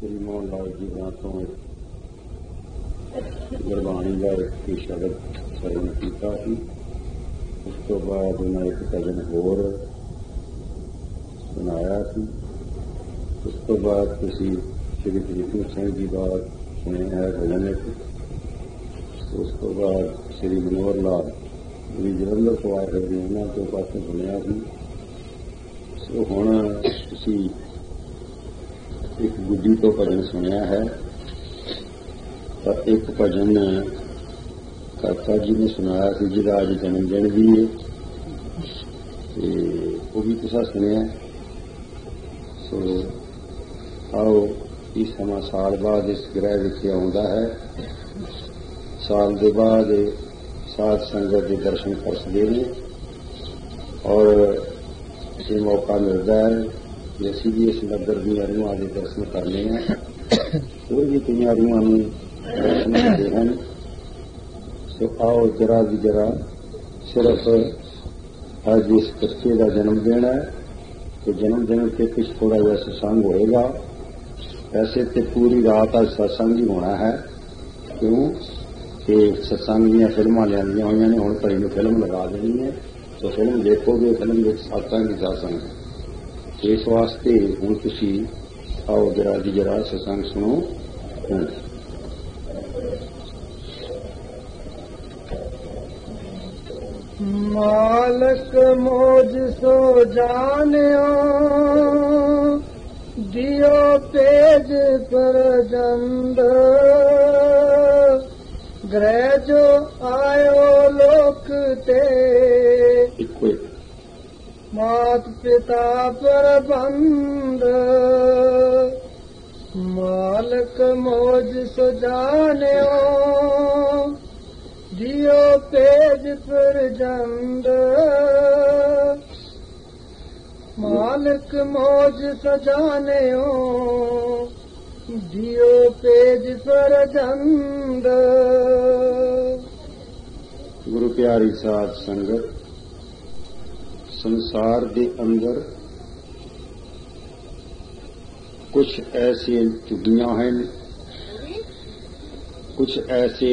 श्री मोहन लाल जी तो गुरबाणी का एक शब्द सरवण किया। उस तो बाद उन्हें एक भजन होर सुनाया। उस तो बाद तुसी श्री प्रीतम सिंह जी बात सुने है भजन एक। उस तो बाद श्री मनोहर लाल जी जलंधर तो आए हुए उन्होंने तो पासों सुनिया। सो हुण तुसी एक गुड्डी तो भजन सुनिया है, पर एक भजन काका जी ने सुनाया कि जिहदा अज जन्मदिन भी है, वो भी तुसा सुनिया। सो आओ इस समा साल बाद इस ग्रह विच आउंदा है। साल के बाद साध संगत के दर्शन कर सकते हैं और ये मौका मिलता है कि असी भी इस नगर दी रूहां के दर्शन करने हैं। और भी कई रूहां नूं दर्शन करते हैं। सो आओ जरा भी जरा सिर्फ अज इस बच्चे का जन्मदिन है तो जन्मदिन से कुछ थोड़ा जहा सत्संग होएगा। वैसे तो पूरी रात आज सत्संग ही होना है, क्यों कि सत्संग दी फिल्मां लिया हुई ने। हुण घड़ी में फिल्म लगा देनी है तो फिल्म देखोगे, फिल्म में सत्संग ही सत्संग है। इस वास्ते हुण तुसी आओ जरा दी जरा सत्संग सुनो। मालक मौज सो जानियो, दियो पेज पर जंद, ग्रह जो आयो लोक ते, मात पिता पर बंद। मालक मौज सो जानियो, दियो पेज पर जंद, मालिक मौज सजानियो, दियो पेज पर जंद। गुरु प्यारी साध संगत, संसार के अंदर कुछ ऐसे झुग्गियां हैं, कुछ ऐसे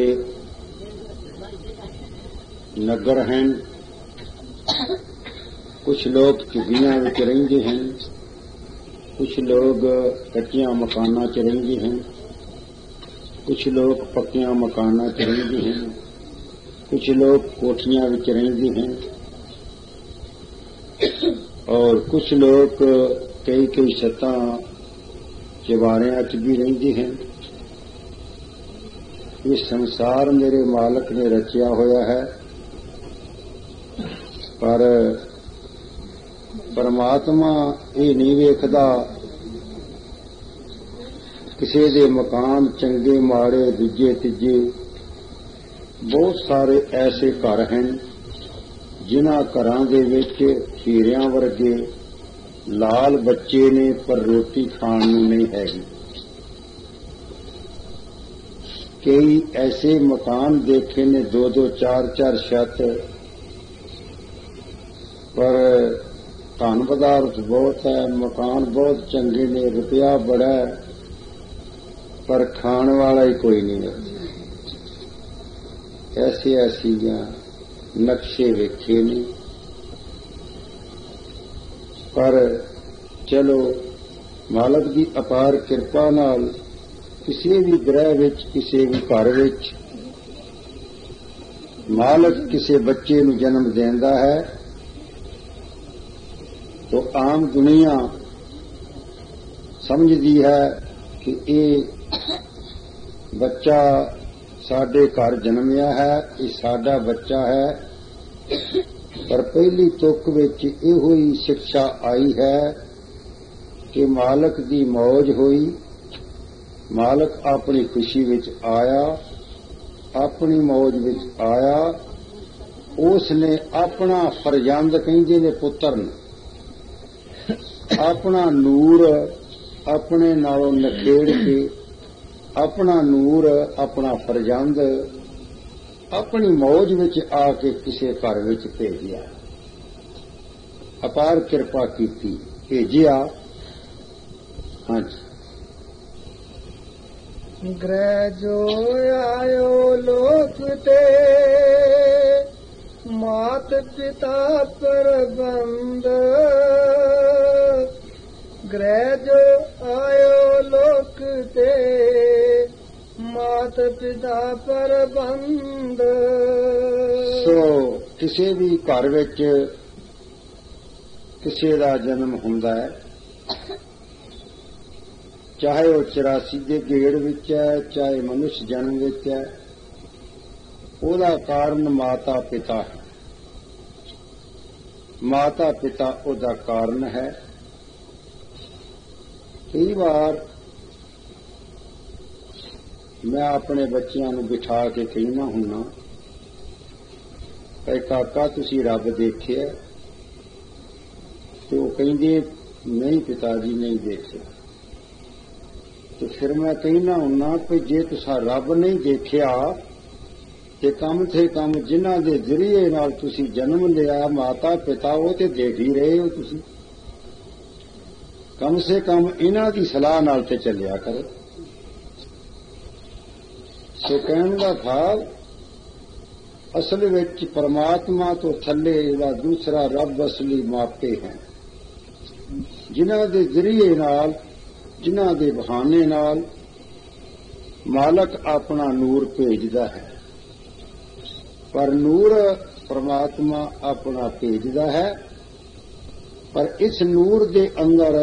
नगर हैं, कुछ लोग झुग्गियां विच रहिंदे हैं, कुछ लोग कच्चियां मकानां च रहिंदे हैं, कुछ लोग पक्कियां मकानां च रहिंदे हैं, कुछ लोग कोठियां विच रहिंदे हैं और कुछ लोग कई कई छत्तां चवारियां च भी रहिंदे हैं। ये संसार मेरे मालक ने रचिया होया है, पर परमात्मा ये नहीं वेखदा किसी दे मकान चंगे माड़े दूजे तीजे। बहुत सारे ऐसे घर हैं जिन्हां घरां दे विच हीरियां वर्गे लाल बच्चे ने, पर रोटी खाण नूं नहीं हैगी। कई ऐसे मकान देखे ने दो दो चार चार छत, पर धन पदार्थ बहुत है, मकान बहुत चंगे ने, रुपया बड़ा है, पर खाण वाला ही कोई नहीं है। ऐसे ऐसी नक्शे वेखे ने। पर चलो मालक की अपार कृपा नाल किसी भी ग्रह विच, किसी भी घर विच मालक किसी बच्चे नूं जन्म देंदा है तो आम दुनिया समझदी है कि ये बच्चा साडे घर जन्मिया है, ये साडा बच्चा है। पर पहली तुक विच इहो ही शिक्षा आई है कि मालक दी मौज हुई, मालक अपनी खुशी विच आया, अपनी मौज विच आया। उसने अपना फरजंद कहिंदे ने पुत्र ने, अपना नूर अपने नालों नखेड़ के, अपना नूर अपना फरजंद अपनी मौज विच आके किसी घर विच भेजिया। अपार कृपा कीती, भेजिया। हाँ जी, ग्रह जो आयो लोक ते मात पिता पर बंद ग्रह जो आयो लोक ते मात पिता पर बंद। ਸੋ ਕਿਸੇ ਵੀ ਘਰ ਵਿੱਚ ਕਿਸੇ ਦਾ ਜਨਮ ਹੁੰਦਾ ਹੈ, ਚਾਹੇ ਉਹ 84 ਦੇ ਗੇੜ ਵਿੱਚ ਹੈ, ਚਾਹੇ ਮਨੁੱਖ ਜਨਮ ਵਿੱਚ ਹੈ, ਉਹਦਾ ਕਾਰਨ ਮਾਤਾ ਪਿਤਾ ਹੈ। ਮਾਤਾ ਪਿਤਾ ਉਹਦਾ ਕਾਰਨ ਹੈ। ਕਈ ਵਾਰ ਮੈਂ ਆਪਣੇ ਬੱਚਿਆਂ ਨੂੰ ਬਿਠਾ ਕੇ ਕਹਿਣਾ ਹੁੰਨਾ ਕਿ ਕਾਕਾ ਤੁਸੀਂ ਰੱਬ ਦੇਖਿਆ? ਤੇ ਉਹ ਕਹਿੰਦੇ ਨਹੀਂ ਪਿਤਾ ਜੀ ਨਹੀਂ ਦੇਖਿਆ। ਤੇ ਫਿਰ ਮੈਂ ਕਹਿਣਾ ਹੁੰਨਾ ਕਿ ਜੇ ਤੁਸੀਂ ਰੱਬ ਨਹੀਂ ਦੇਖਿਆ ਤੇ ਕਮ ਸੇ ਕਮ ਜਿਨ੍ਹਾਂ ਦੇ ਜ਼ਰੀਏ ਨਾਲ ਤੁਸੀਂ ਜਨਮ ਲਿਆ ਮਾਤਾ ਪਿਤਾ ਉਹ ਤੇ ਦੇਖ ਹੀ ਰਹੇ ਹੋ ਤੁਸੀਂ, ਕਮ ਸੇ ਕਮ ਇਹਨਾਂ ਦੀ ਸਲਾਹ ਨਾਲ ਤੇ ਚੱਲਿਆ ਕਰੋ। ਸੋ ਕਹਿਣ ਦਾ ਭਾਵ ਅਸਲ ਵਿੱਚ ਪਰਮਾਤਮਾ ਤੋਂ ਥੱਲੇ ਇਹਦਾ ਦੂਸਰਾ ਰੱਬ ਅਸਲੀ ਮਾਪੇ ਹੈ, ਜਿਨ੍ਹਾਂ ਦੇ ਜ਼ਰੀਏ ਨਾਲ ਜਿਨ੍ਹਾਂ ਦੇ ਬਹਾਨੇ ਨਾਲ ਮਾਲਕ ਆਪਣਾ ਨੂਰ ਭੇਜਦਾ ਹੈ। ਪਰ ਨੂਰ ਪਰਮਾਤਮਾ ਆਪਣਾ ਭੇਜਦਾ ਹੈ, ਪਰ ਇਸ ਨੂਰ ਦੇ ਅੰਦਰ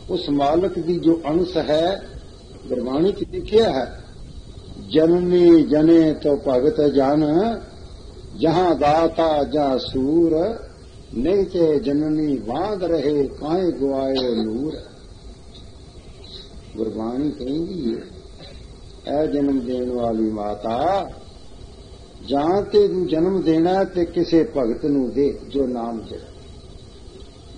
ਉਸ ਮਾਲਕ ਦੀ ਜੋ ਅੰਸ਼ ਹੈ, ਗੁਰਬਾਣੀ ਚ ਲਿਖਿਆ ਹੈ ਜਨਨੀ ਜਨੇ ਤੋ ਭਗਤ ਜਨ ਜਹਾਂ ਦਾਤਾ ਜਾਂ ਸੂਰ ਨਹੀਂ ਤੇ ਜਨਨੀ ਬਾਂਧ ਰਹੇ ਕਾਏ ਗਵਾਏ ਨੂਰ। ਗੁਰਬਾਣੀ ਕਹਿੰਦੀ ਹੈ ਇਹ ਜਨਮ ਦੇਣ ਵਾਲੀ ਮਾਤਾ ਜਾਂ ਤੇ ਤੂੰ ਜਨਮ ਦੇਣਾ ਤੇ ਕਿਸੇ ਭਗਤ ਨੂੰ ਦੇ ਜੋ ਨਾਮ ਦੇ,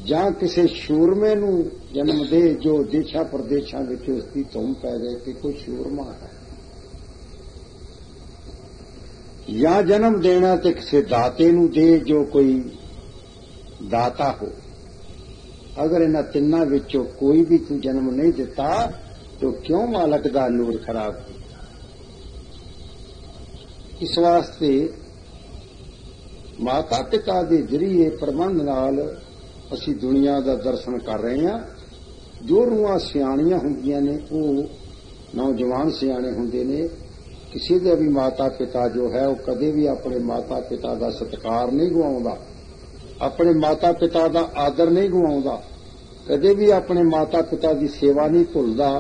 ਜਾਂ ਕਿਸੇ ਸ਼ੂਰਮੇ ਨੂੰ ਜਨਮ ਦੇ ਜੋ ਦੇਸ਼ਾਂ ਪ੍ਰਦੇਸ਼ਾਂ ਵਿੱਚ ਉਸ ਦੀ ਧੁੰਮ ਪੈ ਗਏ ਕਿ ਕੋਈ ਸ਼ੂਰਮਾ ਹੈ, ਜਾਂ ਜਨਮ ਦੇਣਾ ਤੇ ਕਿਸੇ ਦਾਤੇ ਨੂੰ ਦੇ ਜੋ ਕੋਈ ਦਾਤਾ ਹੋ। ਅਗਰ ਇਹਨਾਂ ਤਿੰਨਾਂ ਵਿੱਚੋਂ ਕੋਈ ਵੀ ਤੂੰ ਜਨਮ ਨਹੀਂ ਦਿੱਤਾ तो क्यों मालक दा नूर खराब किया? इस वास्ते माता पिता के जरिए प्रबंध नाल असी दुनिया का दर्शन कर रहे हैं। जो रूहां सियाणियां हुंदियां ने वो नौजवान सियाणे हुंदे ने। किसी का भी माता पिता जो है वो कदे भी अपने माता पिता का सत्कार नहीं गवाउंदा, अपने माता पिता का आदर नहीं गवाउंदा, कदे भी अपने माता पिता की सेवा नहीं भुलदा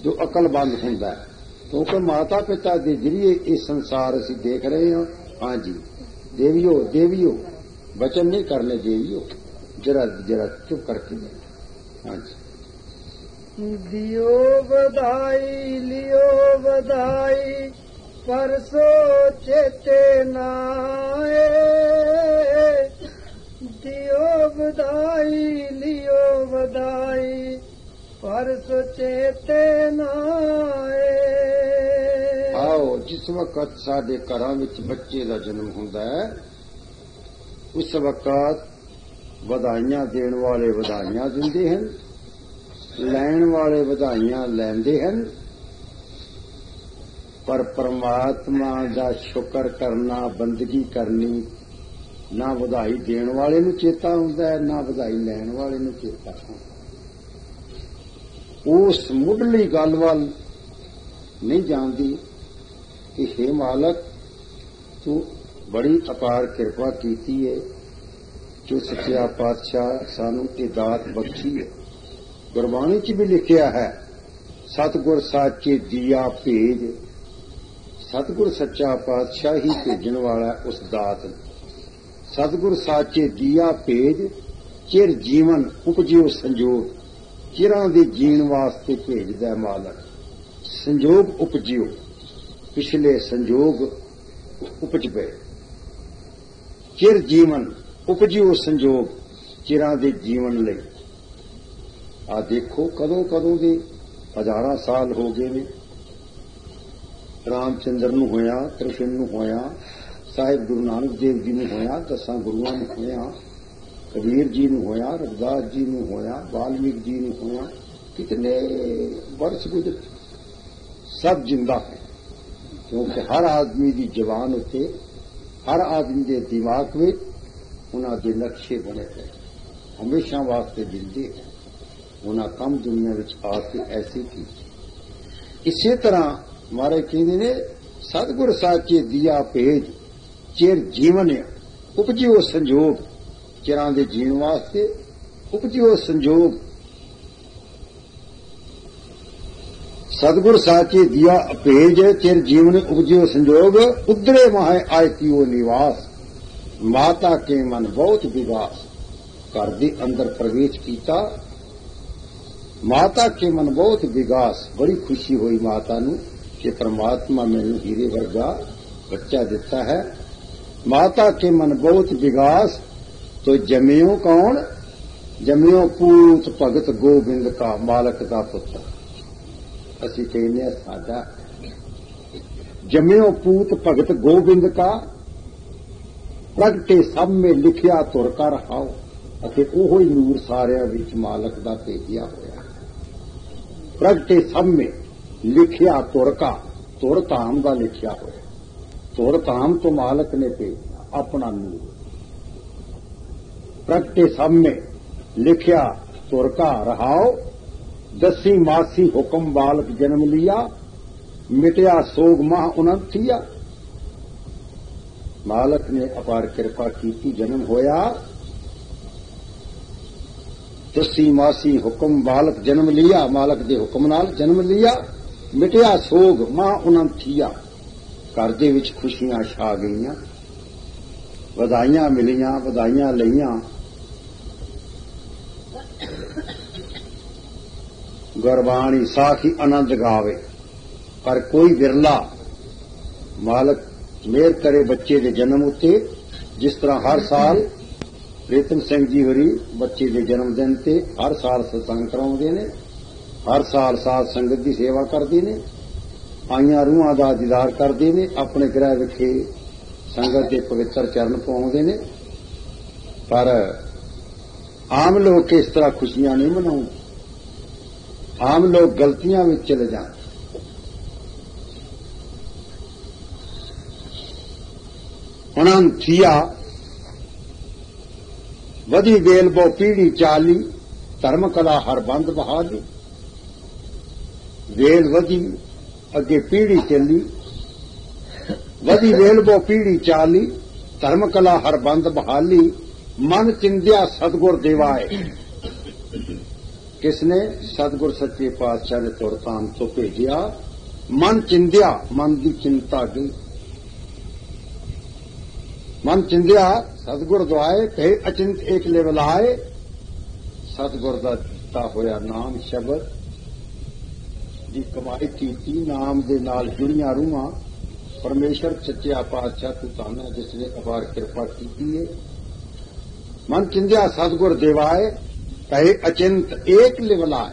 जो अकलबंद हुंदा है। क्योंकि माता पिता के जरिए ये संसार असी देख रहे हैं। हाँ जी देवियो देवियो वचन नहीं करने देवियो, जरा जरा चुप करके दे। हाँ जी दियो बधाई लियो बधाई परसो चेते नाए, दियो बधाई लियो बधाई परसो चेते नाए। आओ जिस वक्त साडे घरां विच बच्चे का जन्म हुंदा है उस वक्त बधाइयां देण वाले बधाइयां दिंदे हन, लैण वाले बधाइयां लैंदे हन, पर परमात्मा का शुक्र करना बंदगी करनी ना बधाई देण वाले नूं चेता हुंदा है ना बधाई लैण वाले नूं चेता हुंदा। उस मुढ़ली गल वल नहीं जानती कि हे मालक तू बड़ी अपार कृपा कीती है जो सच्चा पातशाह सानू ये दात बख्शी है। गुरबाणी च भी लिखिया है सतगुर साचे दिया भेज, सतगुर सच्चा पातशाह ही भेजन वाला उस दात। सतगुर साचे दिया भेज चिर जीवन उपजियो संजोग, चिरां दे जीण वास्ते भेजदा है मालक। संजोग उपजियो पिछले संजोग उपज पे, चिर जीवन उपजियो संजोग चिरां दे जीवन लई। आ देखो कदों कदों दे हजारां साल हो गए ने। रामचंद्र नूं होया, कृष्ण नूं होया, साहिब गुरु नानक देव जी नूं होया, 10 गुरुआं नूं होया, कबीर जी नूं होया, रविदास जी नूं होया, वाल्मीकि जी नूं होया। कितने वर्ष गुजरे सब जिंदा है, क्योंकि हर आदमी की जबान उत्ते, हर आदमी के दिमाग में उन्होंने नक्शे बने हुए, हमेशा वास्ते जिंदे हैं। उन्हें कम दुनिया में आके ऐसे की। इसी तरह हमारे कहते ने सतगुर साचे दिया भेज चिर जीवन उपजियो संजोग, चिरां दे जीवन वास्ते उपजियो संजोग। सतगुर साचे दिया भेज चिर जीवन उपजियो संजोग, उधरे माहे आयतियो निवास, माता के मन बहुत विगास। घर दे अंदर प्रवेश किया, माता के मन बहुत विगास। बड़ी खुशी हुई माता नू कि परमात्मा मैनू हीरे वर्गा बच्चा दिता है। माता के मन बहुत विगास, तो जमियो कौन? जमियो पूत भगत गोबिंद का, मालक का पुत्र। असी कहने साडा जमियो पूत भगत गोबिंद का, प्रगटे सब में लिखिया तुर का रहाओ। अते ओहो ही नूर सारिया विच मालक दा भेजिया होया। प्रगटे सब में लिखिया तुर का, तुर धाम का लिखिया होया। तुर धाम तो मालक ने भेजा अपना नूर। प्रगटे सब में लिखिया तुर का रहाओ, दसी मासी हुक्म बालक जन्म लिया, मिटया सोग माह उनंतिया। मालक ने अपार कृपा की, जन्म होया। दसी मासी हुक्म बालक जन्म लिया, मालक दे हुक्म नाल जन्म लिया। मिटया सोग माह उनंतिया। घर दे विच खुशियां छा गईयां, वधाइयां मिलियां, वधाइयां लईयां। गुरबाणी साखी आनंद गावे, पर कोई विरला मालक मेहर करे बच्चे के जन्म उत्ते। जिस तरह हर साल प्रीतम सिंह जी होरी बच्चे के जन्मदिन ते हर साल सत्संग कराउंदे ने, हर साल साध संगत की सेवा करते ने, आईयां रूहां दा दीदार करते ने, अपने गृह विखे संगत के पवित्र चरण पाउंदे ने। पर आम लोग इस तरह खुशियां नहीं मनाउंदे। आम लोग गलतियां में चले जाते। उनंतिया वधी वेल बो पीढ़ी चाली, धर्म कला हर बंद बहाली। वेल वधी अगे पीढ़ी चली, वधी वेल बो पीढ़ी चाली, धर्म कला हर बंद बहाली। मन चिंदिया सतगुर देवाए, किसने? सतगुर सच्चे पातशाह ने तुरताम तो भेजिया। मन चिंदिया, मन की चिंता गई। मन चिंदिया सतगुर दुआए, कहे अचिंत एक लेवल आए। सतगुर दा दिता होया नाम शब्द दी कमाई कीती, नाम दे नाल जुड़ियां रूहां। परमेश्वर सच्चा पातशाह तू धन है जिसने अपार कृपा की है। मन चिंदिया सतगुर देवाए, कहे अचिंत एक लेवल आए।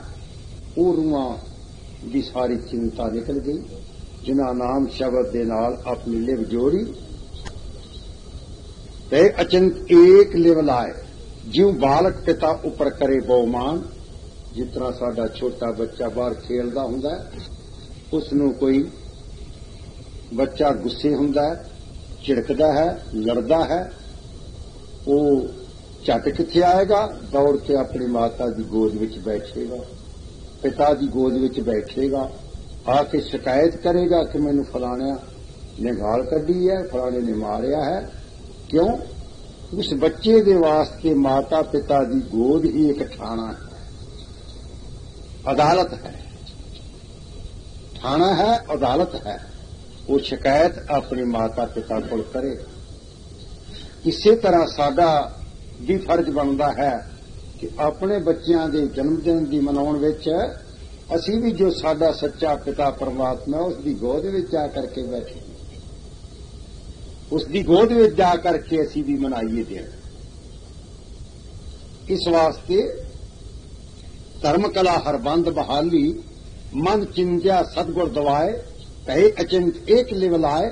वो रूहां दी सारी चिंता निकल गई, जिन्हां नाम शब्द दे नाल अपनी लिव जोड़ी। ते अचिंत एक लेवल आए, जिव बालक पिता उपर करे बहुमान। जिस तरह साडा छोटा बच्चा बाहर खेलदा हुंदा है, उसनूं कोई बच्चा गुस्से हुंदा है, झिड़कदा है, लड़दा है, वो झट किथे आएगा? दौड़ के अपनी माता की गोद विच बैठेगा, पिता की गोद विच बैठेगा, आके शिकायत करेगा कि मैनू फलाणा ने गाल कड्डी है, फलाणे ने मारिया है। क्यों? उस बच्चे के वास्ते माता पिता की गोद ही एक ठाणा है, अदालत है। ठाणा है, अदालत है। वो शिकायत अपने माता पिता को करे। इसी तरह साडा भी फर्ज बनता है कि अपने बच्चों के जन्मदिन की मनाउण विच असी भी जो साडा सच्चा पिता परमात्मा उसकी गोद में जा करके बैठे, उसकी गोद में जा करके असी भी मनाइए दिन। इस वास्ते धर्म कला हर बंद बहाली, मन चिंत्या सतगुर दवाए, कहे अचिंत एक लेवल आए।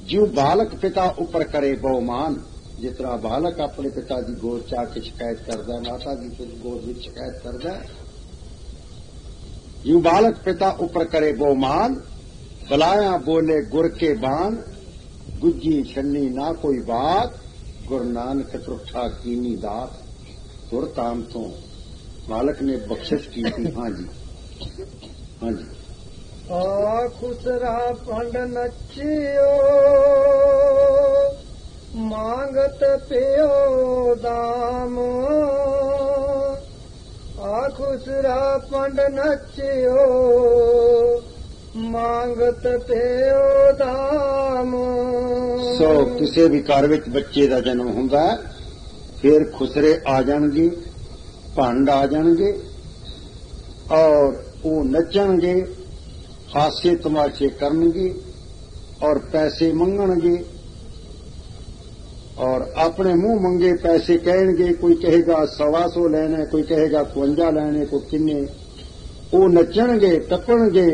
जिव बालक पिता उपर करे बहुमान। जिस तरह बालक अपने पिता की गोद च आके शिकायत करता है, माता की गोद में शिकायत करता है, यूं बालक पिता ऊपर करे बहुमान, बलाया बोले गुर के बान, गुज्जी छन्नी ना कोई बात, गुरु नानक टुठा कीनी दात। तुर ताम तो मालक ने बख्शिश की थी। हाँ जी, हाँ जी। खुसरा पंड नचियो, मांगत पियो दाम। खुसरा पंड नचियो, मांगत पियो दाम। सो किसी भी घर विच बच्चे का जन्म हुंदा है, फिर खुसरे आ जाणगे, भंड आ जाणगे और वो नचणगे, हासे तमाशे करनगे और पैसे मंगणगे और अपने मुंह मंगे पैसे कहणगे। कोई कहेगा 125 लेने, कोई कहेगा 52 लेने, कोई किन्ने। वो नचणगे टप्पणगे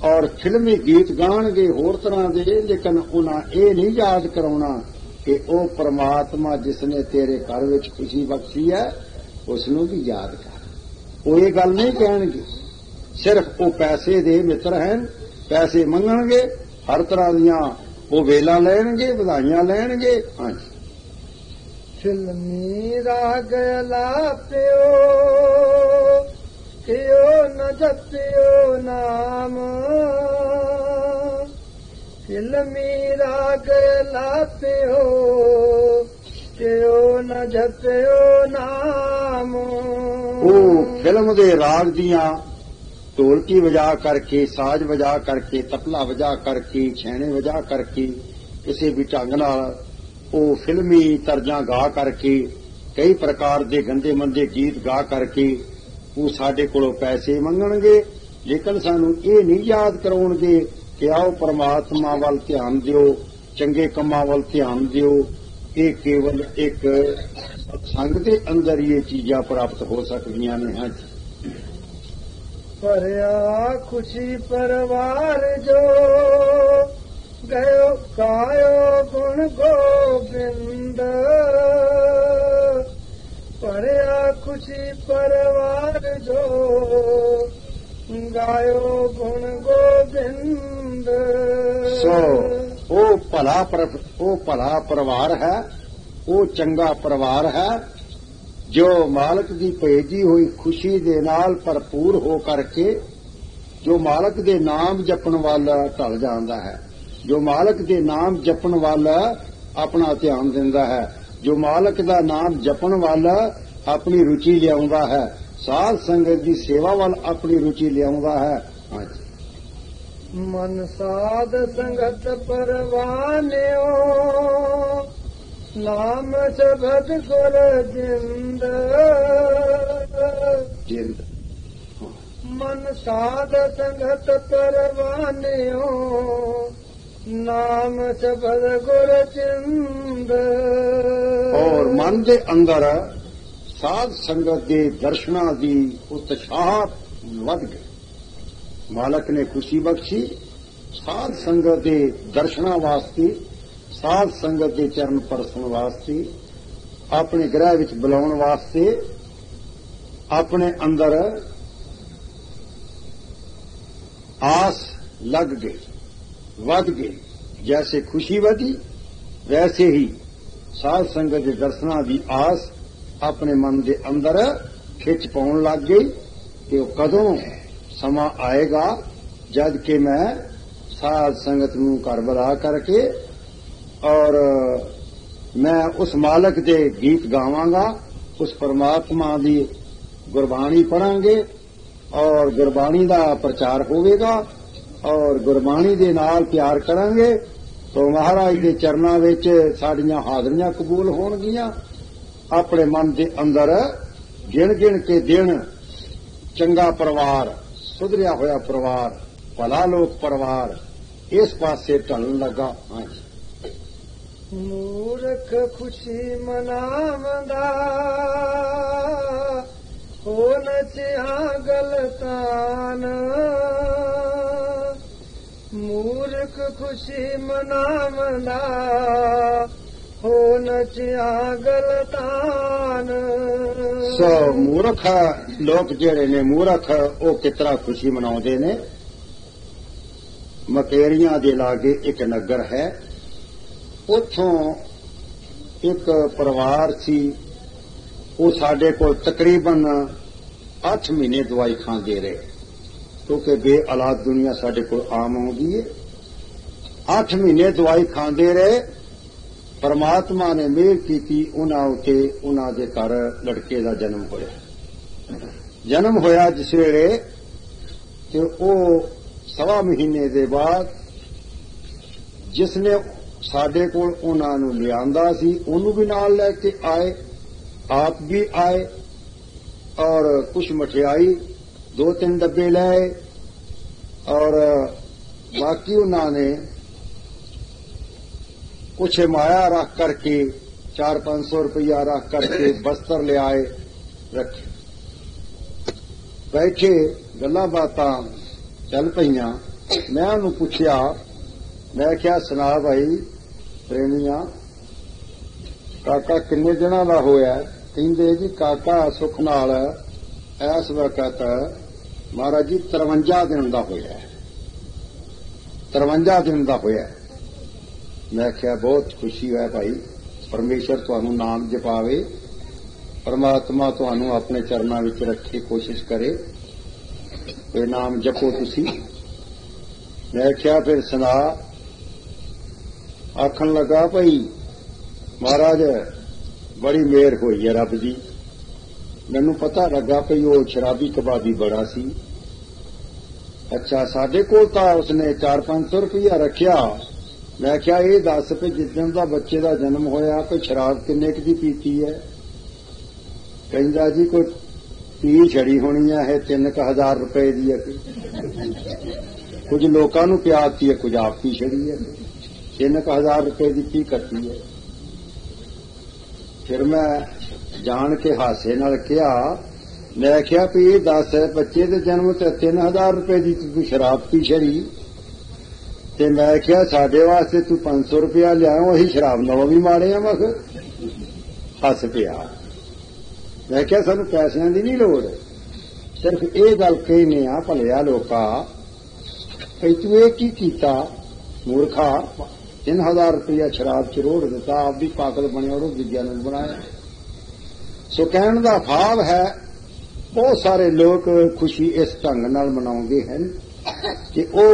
और फिल्मी गीत गाणगे होर तरह के, लेकिन उन्हां ये नहीं याद कराउणा कि ओ परमात्मा जिसने तेरे घर विच खुशी बख्शी है उसनूं भी याद कर। वो ये गल नहीं कहणगे, सिर्फ वो पैसे दे मित्र हैं, पैसे मंगणगे, हर तरह दियां वो वेला लैणगे, बधाइयां लैणगे। हाँ जी। फिल्मी राग लापियो, कियो न जपियो नाम। फिल्मी राग लापियो, कियो न जपियो नाम। वो फिल्म दे राग दियां ढोलकी बजा करके, साज बजा करके, तबला बजा करके, छैने बजा करके, किसी भी ढंग नाल वो फिल्मी तर्जां गा करके, कई प्रकार के गंदे मंदे गीत गा करके वो साडे कोलों पैसे मंगणगे, लेकिन सानू ये नहीं याद कराउणगे कि आओ परमात्मा वल ध्यान दिओ, चंगे कम्मां वल ध्यान दिओ। ये केवल एक संग दे अंदर ये चीजां प्राप्त हो सकदियां ने। हाँ जी। परया खुशी परवार जो, गयो गायो गुण गोविंद। परया खुशी परवार जो, गायो गुण गोविंद। सो वो भला परिवार है, वो चंगा परिवार है जो मालक की भेजी हुई खुशी दे नाल भरपूर हो करके, जो मालक दे नाम जपण वाल ढल जांदा है, जो मालक दे नाम जपण वाल अपना ध्यान दिंदा है, जो मालक दा नाम जपण वाल अपनी रुचि लियाउंदा है, साध संगत की सेवा वाल अपनी रुचि लियाउंदा है। हाँ जी। मन साध संगत परवानियो, नाम शब्द गुर जिंद। जिंद मन साध संगत परवानियो, नाम शब्द गुर जिंद। और मन दे अंदर साध संगत दे दर्शनां दी उत्साह वध गई। मालक ने खुशी बख्शी साध संगत दे दर्शनां वास्ते, साध संगत के चरण परसन वास्ते, अपने ग्रह विच बुलाउण वास्ते, अपने अंदर आस लग गई, वध गई। जैसे खुशी वधी वैसे ही साध संगत के दर्शनां की आस अपने मन के अंदर खिच पाउण लग गई कि वो कदों समा आएगा जद कि मैं साध संगत नूं घर बुला करके और मैं उस मालक दे गीत गावांगा, उस परमात्मा की गुरबाणी पढ़ांगे और गुरबाणी का प्रचार होवेगा और गुरबाणी दे नाल प्यार करांगे तो महाराज के चरनां विच साडीआं हाज़रियां कबूल होणगीਆਂ। अपने मन के अंदर गिण गिण के दिन चंगा परिवार, सुधरिया होया परिवार, भला लोक परिवार इस पासे ढलण लगा। हाँ जी। मूर्ख खुशी मनावंदा, हो नचिया गलतान। मूर्ख खुशी मनावंदा, ਹੋ ਨਚਿਆ ਗਲਤਾਨ। ਸੋ ਮੂਰਖ ਲੋਕ ਜਿਹੜੇ ਨੇ, ਮੂਰਖ ਉਹ ਕਿਤਰਾ ਖੁਸ਼ੀ ਮਨਾਉਂਦੇ ਨੇ। ਮਕੇਰੀਆਂ ਦੇ ਲਾਗੇ ਇੱਕ ਨਗਰ ਹੈ, ਉੱਥੋਂ ਇੱਕ ਪਰਿਵਾਰ ਸੀ। ਉਹ ਸਾਡੇ ਕੋਲ ਤਕਰੀਬਨ 8 ਮਹੀਨੇ ਦਵਾਈ ਖਾਂਦੇ ਰਹੇ, ਕਿਉਂਕਿ ਬੇਔਲਾਦ ਦੁਨੀਆ ਸਾਡੇ ਕੋਲ ਆਮ ਆਉਂਦੀ ਹੈ। 8 ਮਹੀਨੇ ਦਵਾਈ ਖਾਂਦੇ ਰਹੇ। ਪਰਮਾਤਮਾ ਨੇ ਮਿਹਰ ਕੀਤੀ ਉਹਨਾਂ ਉੱਤੇ, ਉਹਨਾਂ ਦੇ ਘਰ ਲੜਕੇ ਦਾ ਜਨਮ ਹੋਇਆ। ਜਨਮ ਹੋਇਆ ਜਿਸ ਵੇਲੇ, ਤੇ ਉਹ 1.25 ਮਹੀਨੇ ਦੇ ਬਾਅਦ ਜਿਸਨੇ ਸਾਡੇ ਕੋਲ ਉਹਨਾਂ ਨੂੰ ਲਿਆਂਦਾ ਸੀ, ਉਹਨੂੰ ਵੀ ਨਾਲ ਲੈ ਕੇ ਆਏ, ਆਪ ਵੀ ਆਏ, ਔਰ ਕੁਝ ਮਠਿਆਈ 2-3 ਡੱਬੇ ਲੈ ਆਏ, ਔਰ ਬਾਕੀ ਉਹਨਾਂ ਨੇ कुछ माया रख करके 400-500 रुपया रख करके बस्तर ले आए, रखे। बैठे गल्लां बातां चल पईयां। मैं उन्होंने पूछया, मैं क्या सुना भाई प्रेमिया, काका किन्ने दिनां दा होया? कहंदे जी काका सुख नाल इस वक्त महाराज जी 53 दिन दा होया। 53 दिन दा होया। मैं क्या बहुत खुशी है भाई, परमेश्वर तुहानू नाम जपावे, परमात्मा तुहानू अपने चरणों विच रखे, कोशिश करे ये नाम जपो तुसी। मैं क्या फिर सुना? आखन लगा भाई महाराज बड़ी मेहर हुई है रब दी। मैनू पता लगा भाई वो शराबी कबाबी बड़ा सी। अच्छा साडे कोल तां उसने 400-500 रुपया रखिया। मैं क्या ये दस भी जिदन का बच्चे का जन्म होया कोई शराब किन्ने की पीती है? कहंदा जी कोई पी छड़ी होनी है 3000 रुपए की है। कुछ लोगों को प्याती है, कुछ आप पी छड़ी है। 3000 रुपए की पी करती है। फिर मैं जान के हासे नाल कहा, मैं क्या भी ये दस बच्चे के जन्म ते 3000 रुपए की तू शराब पी छड़ी, ते मैं क्या साडे वास्ते तू 500 रुपया लिया, वही शराब नालों भी माड़े आ। मैं हस पिया। मैं क्या सानू पैसों की नहीं लोड़, सिर्फ ये गल कहने आ भलिया लोका भई तू ये की कीता मूर्खा, 3000 रुपया शराब च रोड़ दिता, आप भी पागल बने और दूजिया ने बनाया। सो कहने का भाव है बहुत सारे लोग खुशी इस ढंग नाल मनाउंदे हैं कि वो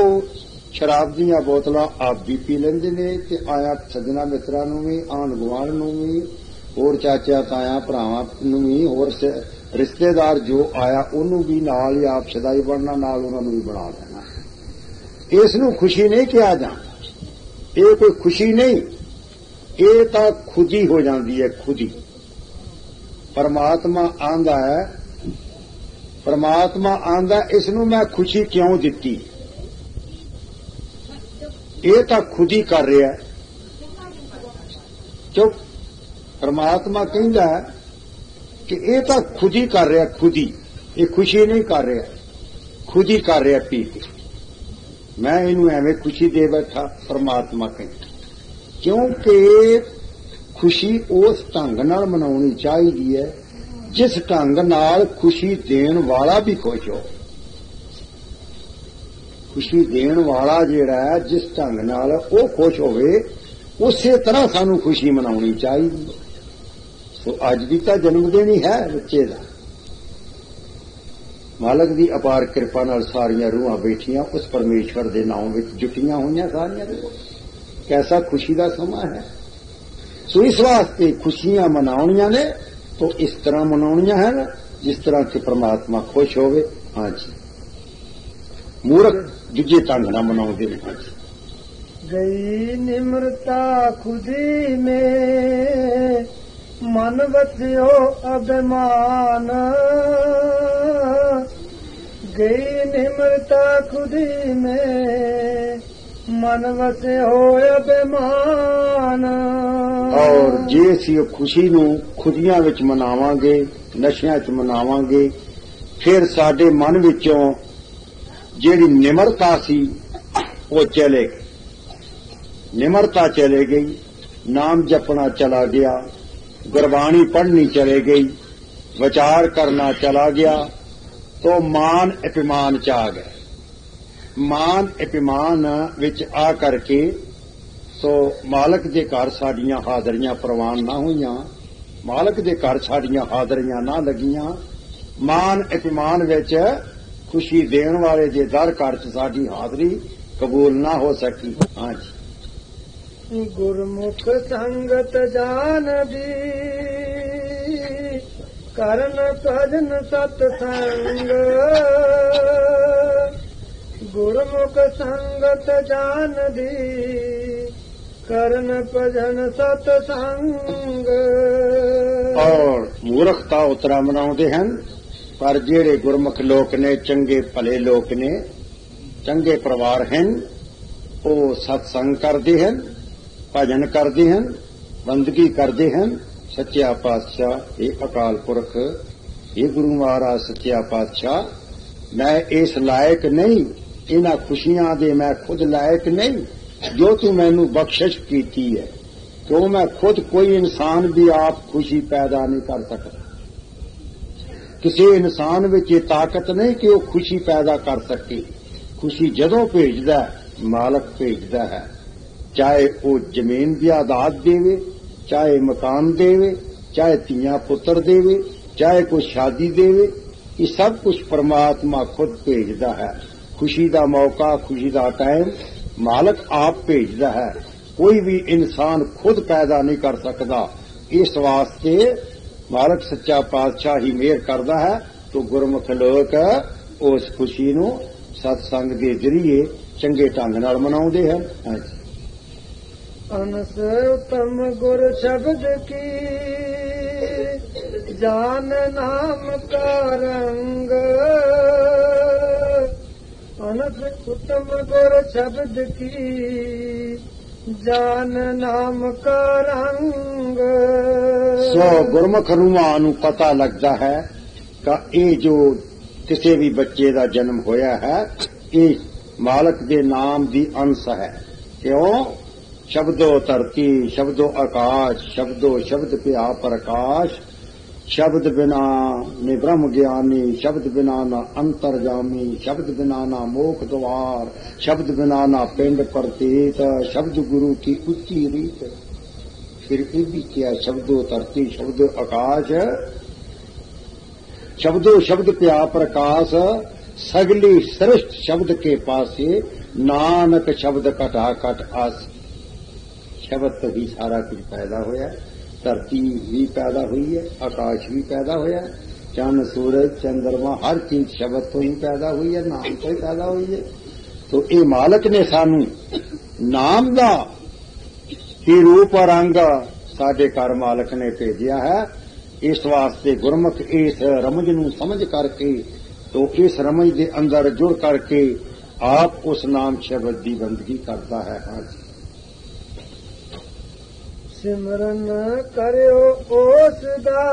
शराब दीयां बोतलां आप भी पी लेंदे ने, ते आया सज्जना मित्रां नूं भी, आण गुआण नूं भी, होर चाचा ताया भरावां नूं भी, होर रिश्तेदार जो आया उन्होंने भी नाल ही आप सदाई बनना, नाल उन्हां नूं भी बना लेना। इस नूं खुशी नहीं कहा जांदा। ये कोई खुशी नहीं, ये तां खुदी हो जाती है, खुदी। परमात्मा आंदा है, परमात्मा आंदा इसनूं मैं खुशी क्यों दित्ती? ये तो खुद ही कर रहा है। चुप। परमात्मा कहता है कि ये तो खुद ही कर रहा, खुद ही, ये खुशी नहीं कर रहा, खुद ही कर रहा पी के। मैं इनू एवं खुशी दे बैठा, परमात्मा कहता, क्योंकि खुशी उस ढंग नाल मनाउणी चाहिदी है जिस ढंग नाल खुशी देण वाला भी खुश हो। खुशी देण वाला जिहड़ा है जिस ढंग नाल वो खुश होवे, उसे तरह सानू खुशी मनाउणी चाहिदी। सो अज भी तो जन्मदिन ही है बच्चे का। मालक की अपार कृपा नाल सारियां रूहां बैठियां उस परमेश्वर के नाम विच जुटियां होईयां सारियां। कैसा खुशी का समा है। सो इस वास्ते खुशियां मनाउणियां ने तो इस तरह मनाउणियां है ना जिस तरह के परमात्मा खुश होवे। हाँ जी, मूर्ख दूजे ढंग नाल मनाउंदे ने। हाँ जी। गई निम्रता खुदी में, मन बसियो अभिमान। गई निम्रता खुदी में, मन वसे हो अभिमान। और जे असीं खुशी नूं खुदियां विच मनावांगे, नशियां च मनावांगे, फिर साडे मन विचों जिहड़ी निमरता सी वो चले गई। निमरता चले गई, नाम जपना चला गया, गुरबाणी पढ़नी चले गई, विचार करना चला गया, तो मान अभिमान च आ गए। मान अभिमान विच आ करके तो मालक दे घर साडियां हाजरियां प्रवान ना हुईयां, मालक दे घर साडियां हाजरियां ना लगियां। मान अभिमान विच खुशी देण वाले दे दर घर च साडी हाजरी कबूल ना हो सकी। हाँ जी। गुरमुख संगत जान दी, करन भजन सतसंग। गुरमुख संगत जान दी, करन भजन सतसंग। और मूर्खता उतरा मनाउंदे हन, पर जेड़े गुरमुख लोक ने, चंगे भले लोक ने, चंगे परिवार हैं, वो सत्संग करते हैं, भजन करते हैं, बंदगी करते हैं। सच्चा पातशाह, ये अकाल पुरख, ये गुरु महाराज सच्चा पातशाह, मैं इस लायक नहीं, इन्हां खुशियां दे मैं खुद लायक नहीं, जो तू मैनू बख्शिश कीती है। तो मैं खुद कोई इंसान भी आप खुशी पैदा नहीं कर सकता। किसी इंसान विच ये ताकत नहीं कि वो खुशी पैदा कर सके। खुशी जदों भेजदा मालक भेजदा है, चाहे वो जमीन की आदात देवे, चाहे मकान देवे, चाहे तियां पुत्र देवे, चाहे कोई शादी देवे, ये सब कुछ परमात्मा खुद भेजदा है। खुशी का मौका, खुशी का टाइम मालक आप भेजदा है, कोई भी इंसान खुद पैदा नहीं कर सकता। इस वास्ते मालक सच्चा पातशाह ही मेहर करदा है, तो गुरमुख लोग उस खुशी नूं सत्संग के जरिए चंगे ढंग नाल मनाउंदे हन। अनस उत्तम गुर शब्द की, जान नाम का रंग। अनस उत्तम गुर शब्द की, जान नाम का रंग। सो गुरमुख रूहां नूं पता लगता है कि ये जो किसी भी बच्चे का जन्म होया है, ये मालक के नाम की अंश है। क्यों? शब्दो धरती, शब्दो आकाश, शब्दो शब्द पिया प्रकाश। शब्द बिना ने ब्रह्म ज्ञानी, शब्द बिना ना अंतरजामी, शब्द बिना ना मोख द्वार, शब्द बिना ना पिंड प्रतीत, शब्द गुरु की उच्ची रीत। फिर ये भी क्या? शब्दो धरती, शब्दो आकाश, शब्दो शब्द पिया प्रकाश। सगली श्रेष्ठ शब्द के पासे, नानक शब्द कटाकट आस। शब्द तो ही सारा कुछ पैदा होया, धरती भी पैदा हुई है, आकाश भी पैदा होया, चंद सूरज चंद्रमा हर चीज शब्द तो ही पैदा हुई है, नाम तो ही पैदा हुई है। तो ये मालक ने सानू नाम दा ही रूप और अंग साडे घर मालक ने भेजिया है। इस वास्ते गुरमुख इस रमज नूं समझ करके, तो इस रमज के अंदर जुड़ करके आप उस नाम शब्द की बंदगी करता है। आज सिमरन करियो ओस दा,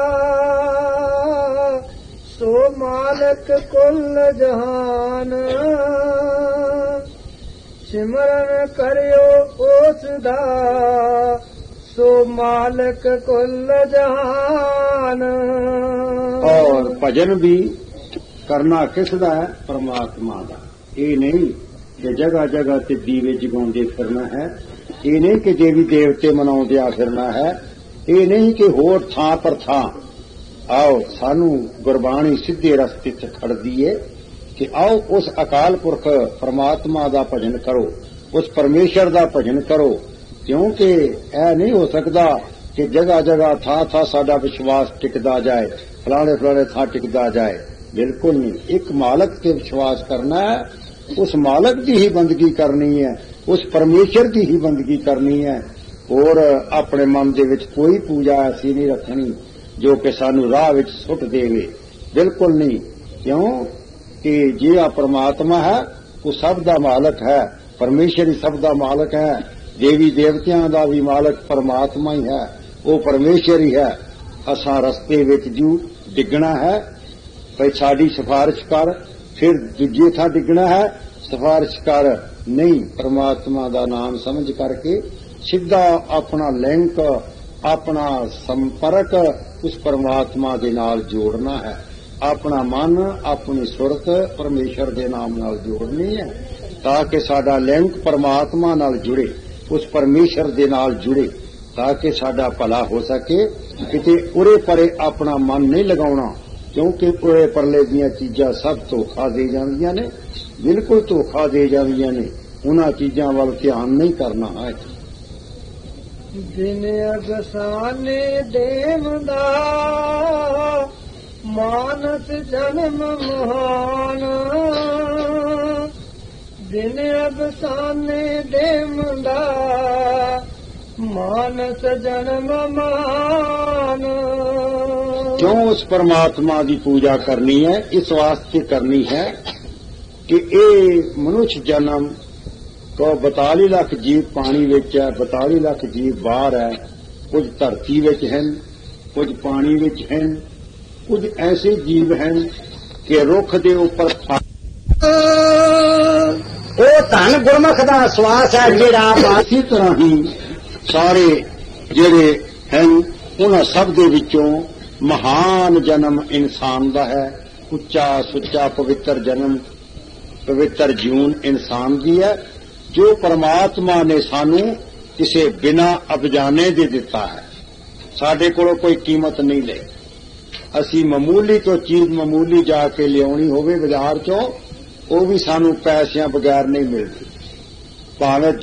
सो मालक कुल जहान। सिमरन करियो ओस दा, सो मालक कुल जहान। और भजन भी करना किसदा है? परमात्मा का। ये नहीं कि जगह जगह ते दीवे जगाउंदे फिरना है, ये नहीं कि देवी देवते मनाउंदिया फिरना है, ये नहीं कि होर थां पर थां। आओ सानू गुरबाणी सीधे रस्ते च खड़दी है कि आओ उस अकाल पुरख परमात्मा का भजन करो, उस परमेश्वर का भजन करो। क्योंकि यह नहीं हो सकता कि जगह जगह था था साडा विश्वास टिकदा जाए, फलाने फलाने था टिकदा जाए। बिल्कुल नहीं। एक मालक ते विश्वास करना है, उस मालक की ही बंदगी करनी है, उस परमेश्वर की ही बंदगी करनी है। और अपने मन दे विच कोई पूजा ऐसी नहीं रखनी जो कि सानू राह विच सुट देवे। बिल्कुल नहीं। क्यों कि जिहा परमात्मा है वो सब दा मालक है, परमेश्वर ही सब दा मालक है। देवी देवतियां दा भी मालक परमात्मा ही है, वो परमेश्वर ही है। असां रस्ते विच जू डिगना है, भाई साडी सिफारिश कर, फिर दूजे थां डिगना है, सिफारिश कर नहीं। परमात्मा का नाम समझ करके ਸਿੱਧਾ ਆਪਣਾ ਲਿੰਕ, ਆਪਣਾ ਸੰਪਰਕ ਉਸ ਪਰਮਾਤਮਾ ਦੇ ਨਾਲ ਜੋੜਨਾ ਹੈ। ਆਪਣਾ ਮਨ, ਆਪਣੀ ਸੁਰਤ ਪਰਮੇਸ਼ਰ ਦੇ ਨਾਮ ਨਾਲ ਜੋੜਨੀ ਹੈ, ਤਾਂ ਕਿ ਸਾਡਾ ਲਿੰਕ ਪਰਮਾਤਮਾ ਨਾਲ ਜੁੜੇ, ਉਸ ਪਰਮੇਸ਼ਰ ਦੇ ਨਾਲ ਜੁੜੇ, ਤਾਂ ਕਿ ਸਾਡਾ ਭਲਾ ਹੋ ਸਕੇ। ਕਿਤੇ ਉਰੇ ਪਰੇ ਆਪਣਾ ਮਨ ਨਹੀਂ ਲਗਾਉਣਾ, ਕਿਉਂਕਿ ਉਰੇ ਪਰਲੇ ਦੀਆਂ ਚੀਜ਼ਾਂ ਸਭ ਧੋਖਾ ਦੇ ਜਾਂਦੀਆਂ ਨੇ, ਬਿਲਕੁਲ ਧੋਖਾ ਦੇ ਜਾਂਦੀਆਂ ਨੇ। ਉਹਨਾਂ ਚੀਜ਼ਾਂ ਵੱਲ ਧਿਆਨ ਨਹੀਂ ਕਰਨਾ ਹੈ। ਦਿਨ ਅਗਸਾਨੇ ਦੇਵਦਾ ਮਾਨਸ ਜਨਮ ਮਹਾਨ, ਦਿਨ ਅਗਸਾਨੇ ਦੇਵਦਾ ਮਾਨਸ ਜਨਮ ਮਹਾਨ। क्यों उस परमात्मा की पूजा करनी है? इस वास्ते करनी है कि ये मनुष्य जन्म तो 42 लाख जीव पानी विच है, 42 लाख जीव बाहर है, कुछ धरती विच हैं, कुछ पानी विच हैं, कुछ ऐसे जीव हैं कि रुख दे उपर वो धन गुरमुख दा सवास है जिहड़ा। इसी तरह ही सारे जिहड़े हैं उन्हां सब दे विचों महान जन्म इंसान दा है। उच्चा सुच्चा पवित्र जन्म, पवित्र जीवन इंसान दी है, जो परमात्मा ने सानू किसे बिना अबजाने दे दिता है। साडे कोलों कोई कीमत नहीं ले। असी मामूली तो चीज मामूली जाके लियाउणी होवे बाजार चों, वो भी सानू पैसियां बगैर नहीं मिलती। भावें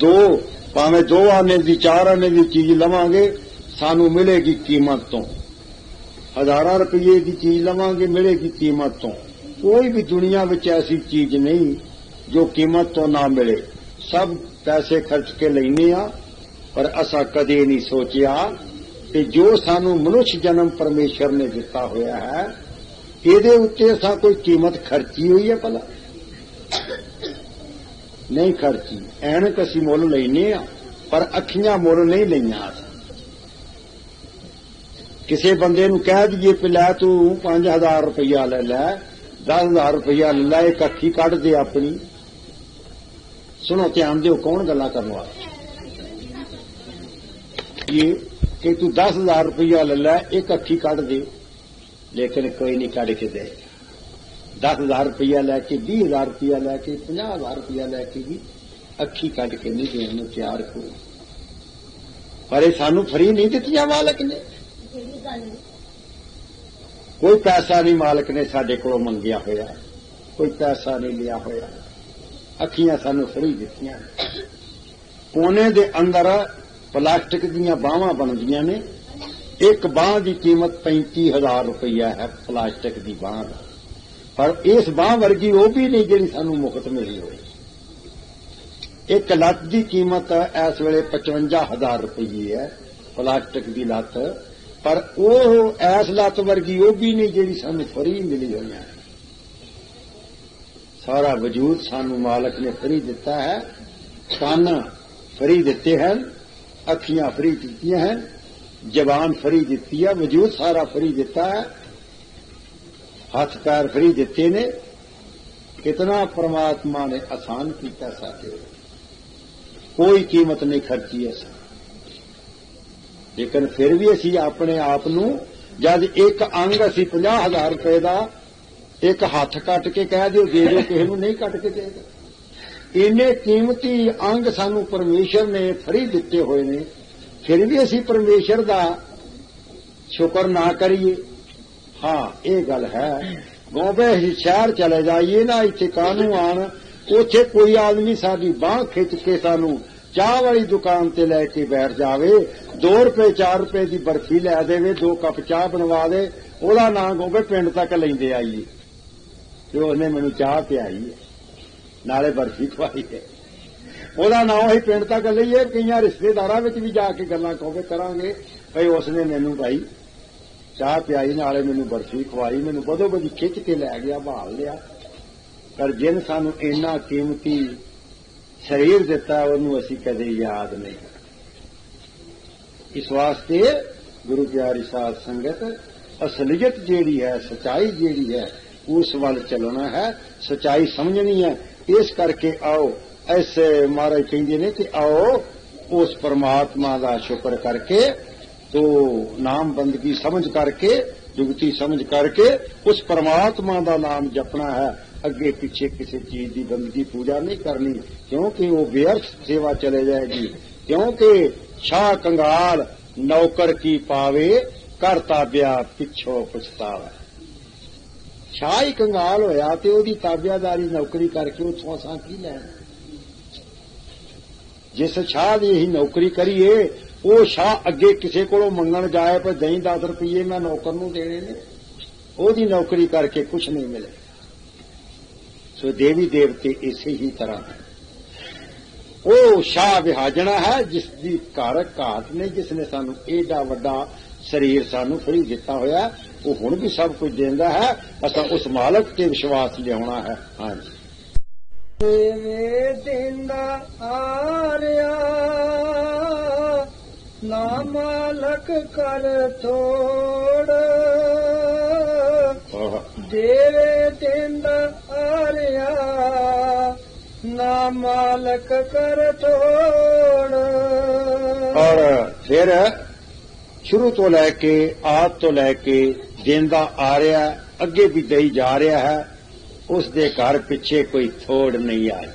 दो आने की 4 आने की चीज लवांगे, सानू मिलेगी कीमत तो। 1000 रुपये की चीज लवांगे, मिलेगी कीमत तो। कोई भी दुनिया में ऐसी चीज नहीं जो कीमत तो ना मिले। सब पैसे खर्च के लेने आ, पर असा कदे नहीं सोचिया कि जो सानू मनुष्य जन्म परमेश्वर ने दिता होया है, इहदे उत्ते असा कोई कीमत खर्ची हुई है? भला नहीं खर्ची। ऐनक असी मुल लेने आ, पर अखियां मुल नहीं लईआं। किसी बंदे नूं कह दईए कि लै तू 5000 रुपया ले लै, 10,000 रुपया ले लै, एक अखी कढ़ दे अपनी। सुनो ध्यान दो, कौन गल्लां करन वाला? ये कि तू 10,000 रुपया ले लै, एक अखी कढ़ दे, लेकिन कोई नहीं कढ़ के दे। 10,000 रुपया लैके, 20,000 रुपया लैके, 50,000 रुपया लैके भी अखी कढ़ के नहीं देने नूं तैयार कोई। पर ये सानू फ्री नहीं दित्तियां मालक ने। कोई पैसा नहीं मालक ने साडे कोलों मंगिया होया, कोई पैसा नहीं लिया होया। अखियां सानू फ्री दित्तियां। कोने दे अंदर प्लास्टिक दीयां बाहां बनदियां ने। एक बांह की कीमत 35,000 रुपया है, प्लास्टिक की बांह का। पर इस बांह वर्गी वो भी नहीं जिहड़ी सानू मुफ्त मिली होई। एक लत्त की कीमत इस वेले 55,000 रुपये है, प्लास्टिक की लत्त। पर वो ऐस लत्त वर्गी वो भी नहीं जिहड़ी सानू फ्री मिली हुई है। सारा वजूद सानू मालक ने फ्री दिता है। कान फ्री दिते हैं, अखियां फ्री दित्तियां हैं, जबान फ्री दिती है, वजूद सारा फ्री दिता है, हाथ पैर फ्री दिते ने। कितना परमात्मा ने आसान किया साथे, कोई कीमत नहीं खर्ची ऐसा। लेकिन फिर भी असी अपने आप नूं जद एक अंग असी 50,000 रुपए का एक हाथ कट के कह दो दे दो, किसी नूं नहीं कट के देगा। इन्ने कीमती अंग सानू परमेश्वर ने फ्री दिते हुए ने, फिर भी असी परमेश्वर का शुक्र ना करिए। हाँ, ये गल है। गोबे शहर चले जाइए ना, इत्थे कानू आन, उत्थे कोई आदमी साडी बांह खिंच के सानू चाह वाली दुकान ते लैके बैठ जावे, 2 रुपए 4 रुपए की बर्फी लै देवे, 2 कप चाह बनवा दे, ओदा नाम गोबे पिंड तक लेंदे आईए कि उसने मैनू चाह पियाई है, नाले बर्फी खवाई है। ओदा नाम ही पिंड तक लईए। कई रिश्तेदारां विच भी जाके गल्लां कहोगे करांगे, भाई उसने मैनू भाई चाह पियाई, नाले मैनू बर्फी खवाई, मैनू बदो बदी खिंच के लै गया, बहाल लिया। पर जिन सानू इन्ना कीमती शरीर दिता, उन्होंने असी कदे याद नहीं करते। इस वास्ते गुरु प्यारी साध संगत असलियत जेड़ी है, सच्चाई जेड़ी है, उस वाल चलना है, सच्चाई समझनी है। इस करके आओ, ऐसे महाराज कहते ने कि आओ उस परमात्मा का शुक्र करके तो नाम बंदगी समझ करके जुगती समझ करके उस परमात्मा का नाम जपना है। अगे पीछे किसी चीज की बंदगी पूजा नहीं करनी, क्योंकि वो व्यर्थ सेवा चले जाएगी। क्योंकि शाह कंगाल नौकर की पावे कर ताबिया पिछो पछतावा। शाह ही कंगाल होया ते ओदी ताबियादारी नौकरी करके उथों असां की लैना। जिस शाह की ही नौकरी करिए वो शाह अगे किसी को मंगण जाए पर दही 10 रुपये मैं नौकर नूं देने ने, ओदी नौकरी करके कुछ नहीं मिले। सो देवी देवते इसे ही तरह है। वो शाह विहाजना है जिसकी घर घाट ने, जिसने सानू एडा वड्डा शरीर सानू फ्री दिता होया, वो हुण भी सब कुछ देंदा है। असां उस मालक ते विश्वास लियाउणा है। हाँ जी। देवे देंदा आर्या ना मालक कर थोड़, देवे देंदा आर्या ना मालक कर थोड़। और फिर शुरू तो लैके आद तो लैके देंदा आ रहा, अगे भी दई जा रहा है। उसके घर पिछे कोई थोड़ नहीं आई,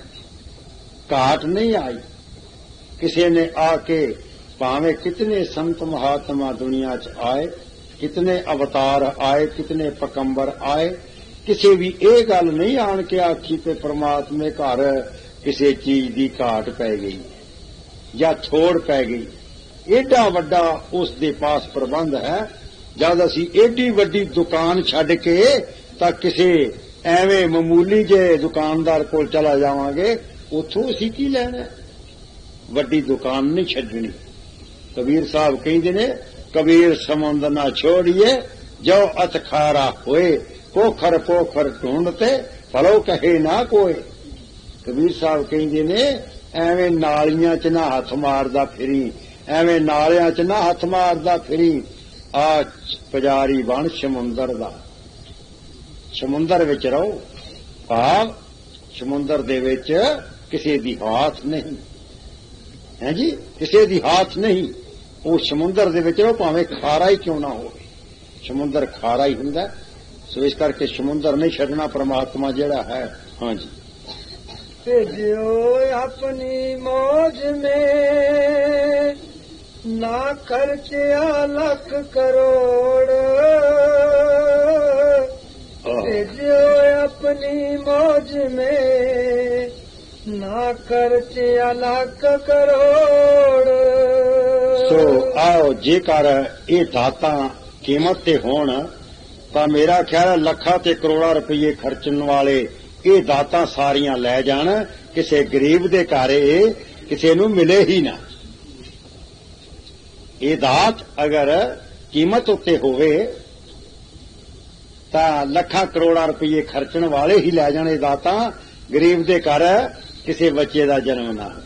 घाट नहीं आई। किसी ने आके भावें कितने संत महात्मा दुनिया च आए, कितने अवतार आए, कितने पकंबर आए, किसी भी ये गल नहीं आन के आखी पे परमात्मे घर किसी चीज की घाट पै गई या थोड़ पै गई। एडा वड्डा उसके पास प्रबंध है। जद असी एडी वड्डी दुकान छड्ड के तां किसी एवें मामूली जे दुकानदार कोल चला जावांगे, उथों असी की लैना। वड्डी दुकान नहीं छड्डनी। कबीर साहब कहंदे ने, कबीर समुंद ना छोड़िए जो अत खारा होए, पोखर पोखर ढूंढते फलो कहे ना कोई। कबीर साहब कहंदे ने, एवें नालियां च ना हथ मारदा फिरी, एवें नालियां च ना हथ मारदा फिरी। आ पुजारी बन समुंदर दा, समुंदर विच रहो। भाव समुंदर दे विच किसी दी हाथ नहीं है जी, किसी दी हाथ नहीं। वो समुंदर दे विच रहो, भावें खारा ही क्यों ना हो, समुंदर खारा ही हुंदा। सो इस करके समुंदर नहीं छड्डना परमात्मा जिहड़ा है। हाँ जी। भेजो अपनी मौज में ना खर्चा लाख करोड़, भेजो अपनी मौज में ना खर्चा लाख करोड़। सो आओ जेकर ये दातां कीमत ते होण तां मेरा ख्याल है लखां ते करोड़ां रुपये खर्चण वाले ये दातां सारियां लै जाण, किसी गरीब दे घर किसी नूं मिले ही ना। ये दात अगर कीमत उत्ते होवे तां लखां करोड़ां रुपये खर्चण वाले ही लै जाण। दातां गरीब दे घर किसी बच्चे का जन्म ना हो।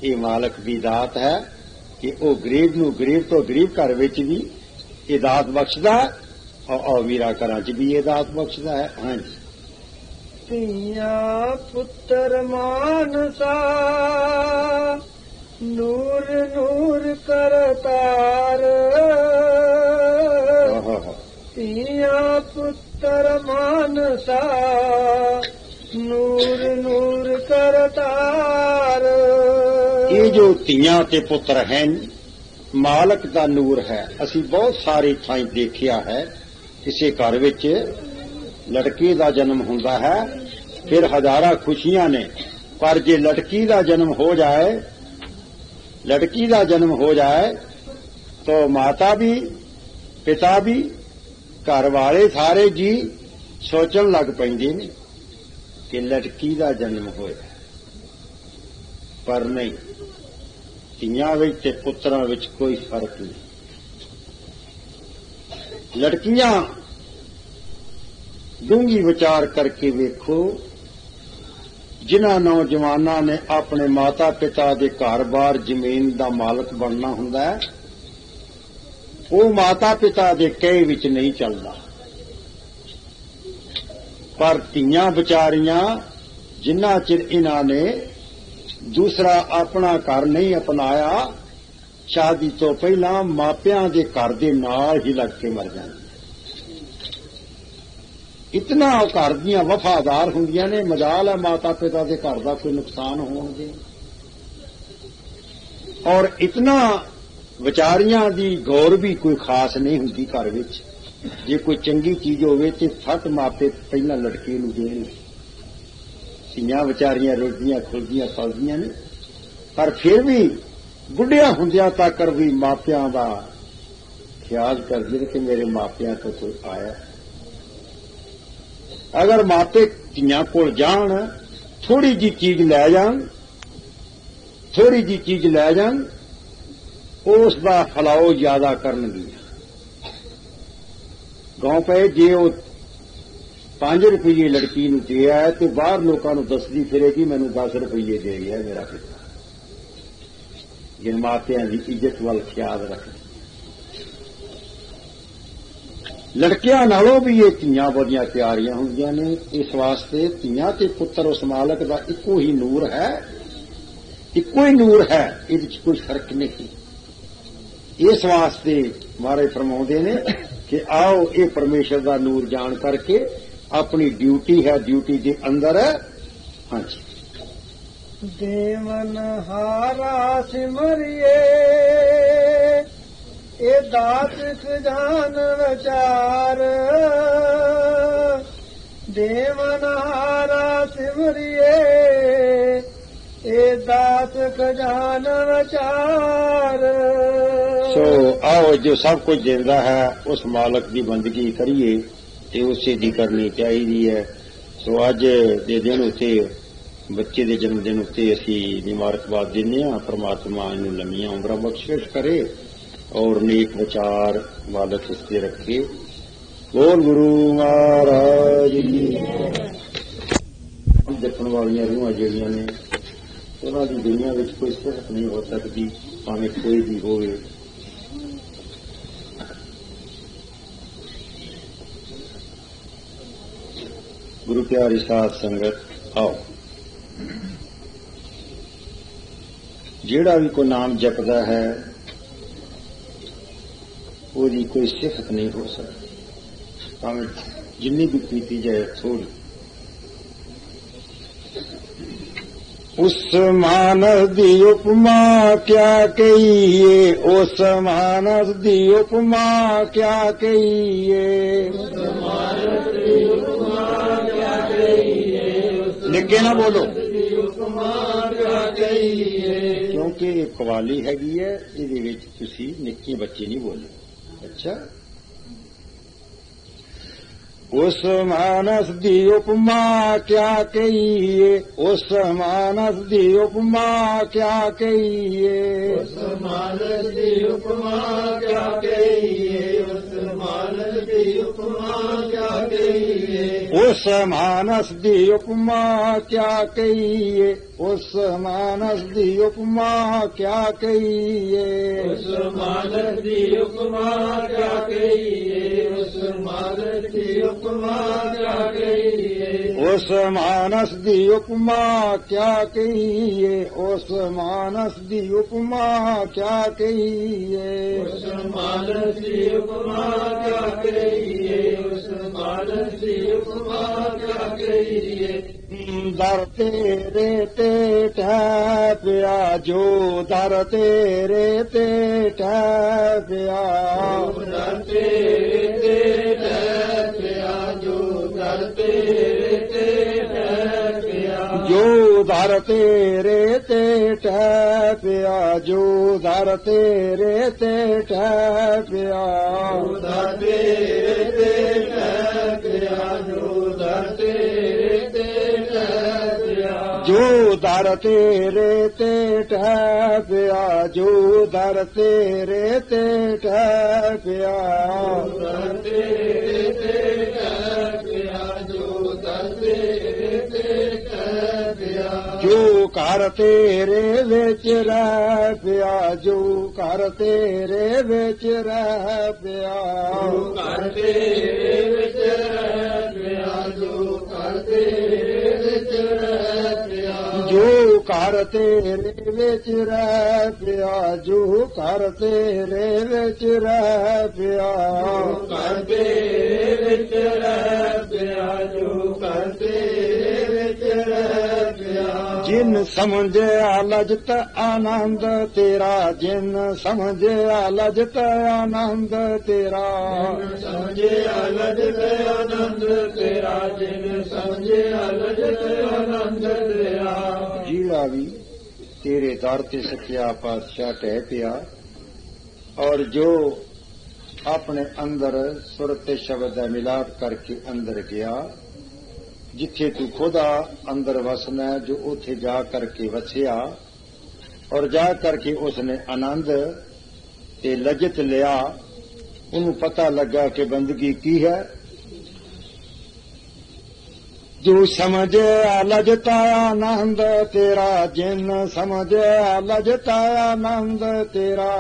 ये मालक की दात है कि वो गरीब नूं गरीब तो गरीब घर विच भी ये दात बख्शदा और अमीरा घरां च भी ये दात बख्शदा है। हाँ जी। तिया पुत्र मानसा नूर नूर करतार, तिया पुत्र मानसा नूर नूर करतार। ये जो तियां ते पुत्र हैं मालक का नूर है। असी बहुत सारी थाई देखिया है, किसी घर विच लड़की का जन्म हुंदा है, फिर हजारां खुशियां ने, पर जे लड़की का जन्म हो जाए, लड़की का जन्म हो जाए तो माता भी पिता भी घर वाले सारे जी सोचन लग पैंदे ने कि लड़की का जन्म होया। पर नहीं, तियां विच ते पुत्रां विच कोई फर्क नहीं। लड़कियां डूंगी विचार करके वेखो, जिन्हां नौजवानां ने अपने माता पिता के घर-बार जमीन का मालक बनना हुंदा है, वो माता पिता के कहे विच नहीं चलदा। पर तियां विचारियां जिन्ना चिर इन्हां ने दूसरा अपना घर नहीं अपनाया, शादी तो पहला मापियां दे घर दे नाल ही लग के मर जाती। इतना घर दियां वफादार होंदियां ने, मजाल है माता पिता के घर का कोई नुकसान होने। और इतना विचारियां दी गौर भी कोई खास नहीं होंदी घर विच। जे कोई चंगी चीज होवे ते फट मापे पहला लड़के नूं देण। धीआं विचारियां रोजियां खुलदियां फलदियां ने, पर फिर भी बुढ़िया हुंदियां तक भी मापियां दा ख्याल करदे कि मेरे मापियां तो कोई आया। अगर मापे धीआं कोल जाण, थोड़ी जी चीज लै जाण, थोड़ी जी चीज लै जाण, उस दा फलाओ ज्यादा करनगियां। गांव पे जे वो 5 रुपये लड़की नूं दे आए तो बाहर लोकां नूं दसदी फिरेगी मैनूं 10 रुपये दे गया मेरा पिता। जिन मापियां दी इज्जत वाल ख्याल रख। लड़कियां नालों भी ये धीआं बड़ियां प्यारियां होंदियां ने। इस वास्ते धीआं ते पुत्र उस मालक दा इक्को ही नूर है, इक्को ही नूर है, इहदे कोई फर्क नहीं। इस वास्ते महाराज फरमाउंदे ने कि आओ ये परमेश्वर दा नूर जान करके अपनी ड्यूटी है, ड्यूटी दे अंदर है। हाँ जी। देवन हारा सिमरिए ए दात खजान विचार, देवन हारा सिमरिए ए दात खजान विचार। सो आओ जो सब कुछ देता है उस मालक की बंदगी करिए ते उसे दी करनी चाहिए है। सो अज दे दिन उत्ते बच्चे के जन्मदिन उत्ते असी मुबारकबाद देने। परमात्मा इन्हूं लंबियां उमरां बख्शिश करे और नेक विचार मालक इसते रखे। बोल गुरु महाराज जी। देखण वालियां रूहां जिहड़ियां ने उन्हां दी दुनिया विच कोई सिफत नहीं हो सकती, भावें कोई भी होवे। गुरु प्यारी साध संगत आओ, जेड़ा भी कोई नाम जपदा है उसकी कोई सिफत नहीं हो सकती, भावें जिन्नी भी पीती जाए थोड़ी। उस मानस दी उपमा क्या कहिए, उस मानस दी उपमा क्या कहिए, लिखे ना बोलो क्योंकि कवाली हैगी है, इहदे विच तुसीं निक्के बच्चे नहीं बोले। अच्छा, उस मानस दी उपमा क्या कहिए, उस मानस दी उपमा क्या कहिए, उस मानस दी उपमा क्या कहिए, उस मानस दी उपमा क्या कहिए, उस मानस दी उपमा क्या कहिए, उस मानस दी उपमा क्या कहिए, उस मानस दी उपमा क्या कहिए, उस मानस दी उपमा क्या कहिए, उस मानस दी उपमा क्या कहिए, उस मानस दी उपमा क्या कहिए, उस मानस दी उपमा क्या कहिए, उस मानस दी उपमा क्या कहिए। दर तेरे ते ठहरिया जो, दर तेरे ते ठहरिया, दर तेरे ते ठहरिया जो, दर तेरे ते ठहरिया, जो दर तेरे ते ठहरिया, जो दर तेरे ते ठहरिया, दर तेरे ते ठहरिया, जो दर तेरे ते ठहरिया, जो दर तेरे ते ठहरिया, जो दर तेरे ते ठहरिया, दर तेरे ते ठहरिया, जो दर तेरे ते ठहरिया, जो घर तेरे विच रह पिया, जो घर तेरे विच रह पिया, घर तेरे विच रह पिया, जो घर तेरे विच रह पिया, जो घर ਘਰ ਤੇਰੇ ਵਿੱਚ ਰਹਿ ਪਿਆ, ਜੋ ਘਰ ਤੇਰੇ ਵਿੱਚ ਰਹਿ ਪਿਆ, ਘਰ ਤੇਰੇ ਵਿੱਚ ਰਹਿ ਪਿਆ, ਜੋ ਘਰ ਤੇਰੇ ਵਿੱਚ ਰਹਿ ਪਿਆ। ਜਿਨ ਸਮਝਿਆ ਲਜਤ ਆਨੰਦ ਤੇਰਾ, ਜਿਨ ਸਮਝਿਆ ਲਜਤ ਆਨੰਦ ਤੇਰਾ, ਸਮਝਿਆ ਲਜਤ ਆਨੰਦ ਤੇਰਾ, ਜਿਨ ਸਮਝਿਆ ਲਜਤ ਆਨੰਦ ਤੇਰਾ। ਜਿਹੜਾ ਵੀ ਤੇਰੇ ਦਰ ਤੇ ਸੱਚਾ ਪਾਤਸ਼ਾਹ ਟਹਿ ਪਿਆ ਔਰ ਜੋ ਆਪਣੇ ਅੰਦਰ ਸੁਰ ਤੇ ਸ਼ਬਦ ਦਾ ਮਿਲਾਪ ਕਰਕੇ ਅੰਦਰ ਗਿਆ, ਜਿੱਥੇ ਤੂੰ ਖੁਦਾ ਅੰਦਰ ਵਸਣਾ ਹੈ, ਜੋ ਉੱਥੇ ਜਾ ਕਰਕੇ ਵਸਿਆ ਔਰ ਜਾ ਕਰਕੇ ਉਸਨੇ ਆਨੰਦ ਤੇ ਲਜਤ ਲਿਆ, ਉਹਨੂੰ ਪਤਾ ਲੱਗਾ ਕਿ ਬੰਦਗੀ ਕੀ ਹੈ। ਜੋ ਸਮਝਿਆ ਲਜਤਾ ਆਨੰਦ ਤੇਰਾ, ਜਿਨ ਸਮਝਿਆ ਲਜਤਾ ਆਨੰਦ ਤੇਰਾ,